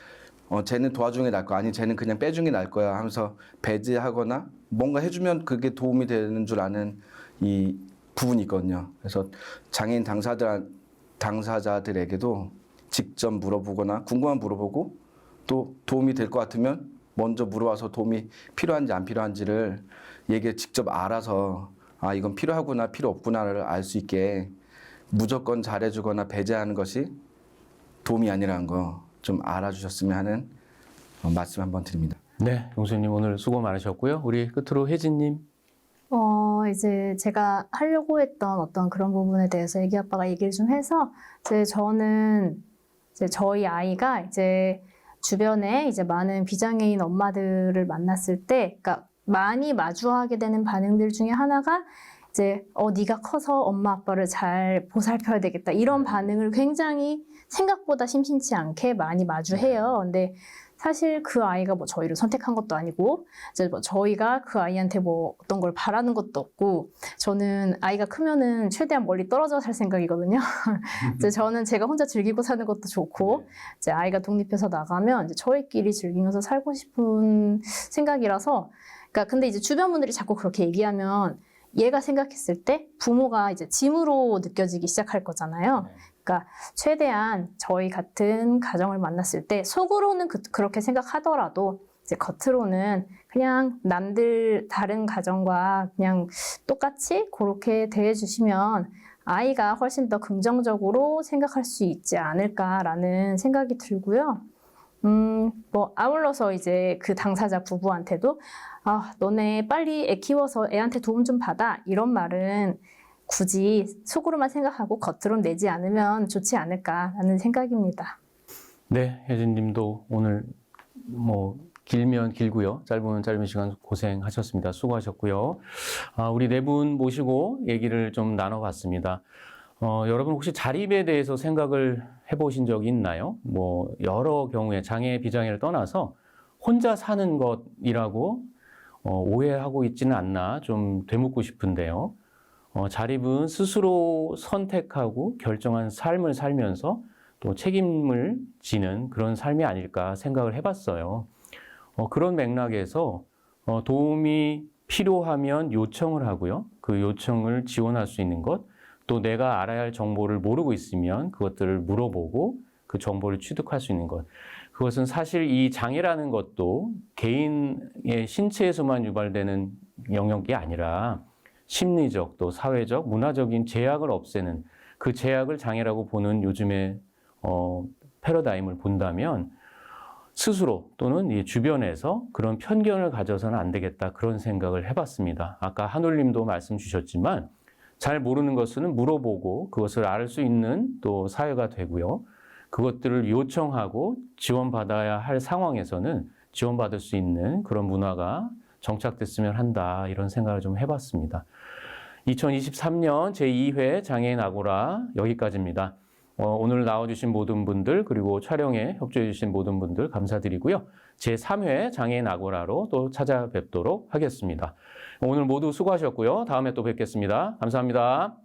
쟤는 도와주는 게 나을 거야 아니 쟤는 그냥 빼주는 게 나을 거야 하면서 배제하거나 뭔가 해주면 그게 도움이 되는 줄 아는 이 부분이 있거든요. 그래서 장애인 당사자들에게도 직접 물어보거나 궁금한 물어보고 또 도움이 될 것 같으면 먼저 물어봐서 도움이 필요한지 안 필요한지를 얘기 직접 알아서 아 이건 필요하구나 필요 없구나를 알 수 있게 무조건 잘해주거나 배제하는 것이 도움이 아니라는 거 좀 알아주셨으면 하는 말씀 한번 드립니다. 네, 용수님 오늘 수고 많으셨고요. 우리 끝으로 혜진님. 이제 제가 하려고 했던 어떤 그런 부분에 대해서 애기 아빠가 얘기를 좀 해서 저는 저희 아이가 이제 주변에 이제 많은 비장애인 엄마들을 만났을 때, 그러니까 많이 마주하게 되는 반응들 중에 하나가 이제 네가 커서 엄마 아빠를 잘 보살펴야 되겠다 이런 반응을 굉장히 생각보다 심심치 않게 많이 마주해요. 근데 사실 그 아이가 뭐 저희를 선택한 것도 아니고 이제 뭐 저희가 그 아이한테 뭐 어떤 걸 바라는 것도 없고 저는 아이가 크면은 최대한 멀리 떨어져 살 생각이거든요. 이제 저는 제가 혼자 즐기고 사는 것도 좋고 이제 아이가 독립해서 나가면 이제 저희끼리 즐기면서 살고 싶은 생각이라서 그러니까 근데 이제 주변 분들이 자꾸 그렇게 얘기하면 얘가 생각했을 때 부모가 이제 짐으로 느껴지기 시작할 거잖아요. 그러니까 최대한 저희 같은 가정을 만났을 때 속으로는 그렇게 생각하더라도 이제 겉으로는 그냥 남들 다른 가정과 그냥 똑같이 그렇게 대해주시면 아이가 훨씬 더 긍정적으로 생각할 수 있지 않을까라는 생각이 들고요. 뭐 아울러서 이제 그 당사자 부부한테도 너네 빨리 애 키워서 애한테 도움 좀 받아 이런 말은 굳이 속으로만 생각하고 겉으로는 내지 않으면 좋지 않을까라는 생각입니다. 네, 혜진님도 오늘 뭐 길면 길고요, 짧으면 짧은 시간 고생하셨습니다. 수고하셨고요. 우리 네 분 모시고 얘기를 좀 나눠봤습니다. 여러분 혹시 자립에 대해서 생각을 해보신 적이 있나요? 뭐 여러 경우에 장애, 비장애를 떠나서 혼자 사는 것이라고 오해하고 있지는 않나 좀 되묻고 싶은데요. 자립은 스스로 선택하고 결정한 삶을 살면서 또 책임을 지는 그런 삶이 아닐까 생각을 해봤어요. 그런 맥락에서 도움이 필요하면 요청을 하고요. 그 요청을 지원할 수 있는 것, 또 내가 알아야 할 정보를 모르고 있으면 그것들을 물어보고 그 정보를 취득할 수 있는 것. 그것은 사실 이 장애라는 것도 개인의 신체에서만 유발되는 영역이 아니라 심리적, 또 사회적, 문화적인 제약을 없애는 그 제약을 장애라고 보는 요즘의 패러다임을 본다면 스스로 또는 이 주변에서 그런 편견을 가져서는 안 되겠다 그런 생각을 해봤습니다. 아까 한울님도 말씀 주셨지만 잘 모르는 것은 물어보고 그것을 알 수 있는 또 사회가 되고요. 그것들을 요청하고 지원받아야 할 상황에서는 지원받을 수 있는 그런 문화가 정착됐으면 한다 이런 생각을 좀 해봤습니다. 2023년 제2회 장애인 아고라 여기까지입니다. 오늘 나와주신 모든 분들 그리고 촬영에 협조해 주신 모든 분들 감사드리고요. 제3회 장애인 아고라로 또 찾아뵙도록 하겠습니다. 오늘 모두 수고하셨고요. 다음에 또 뵙겠습니다. 감사합니다.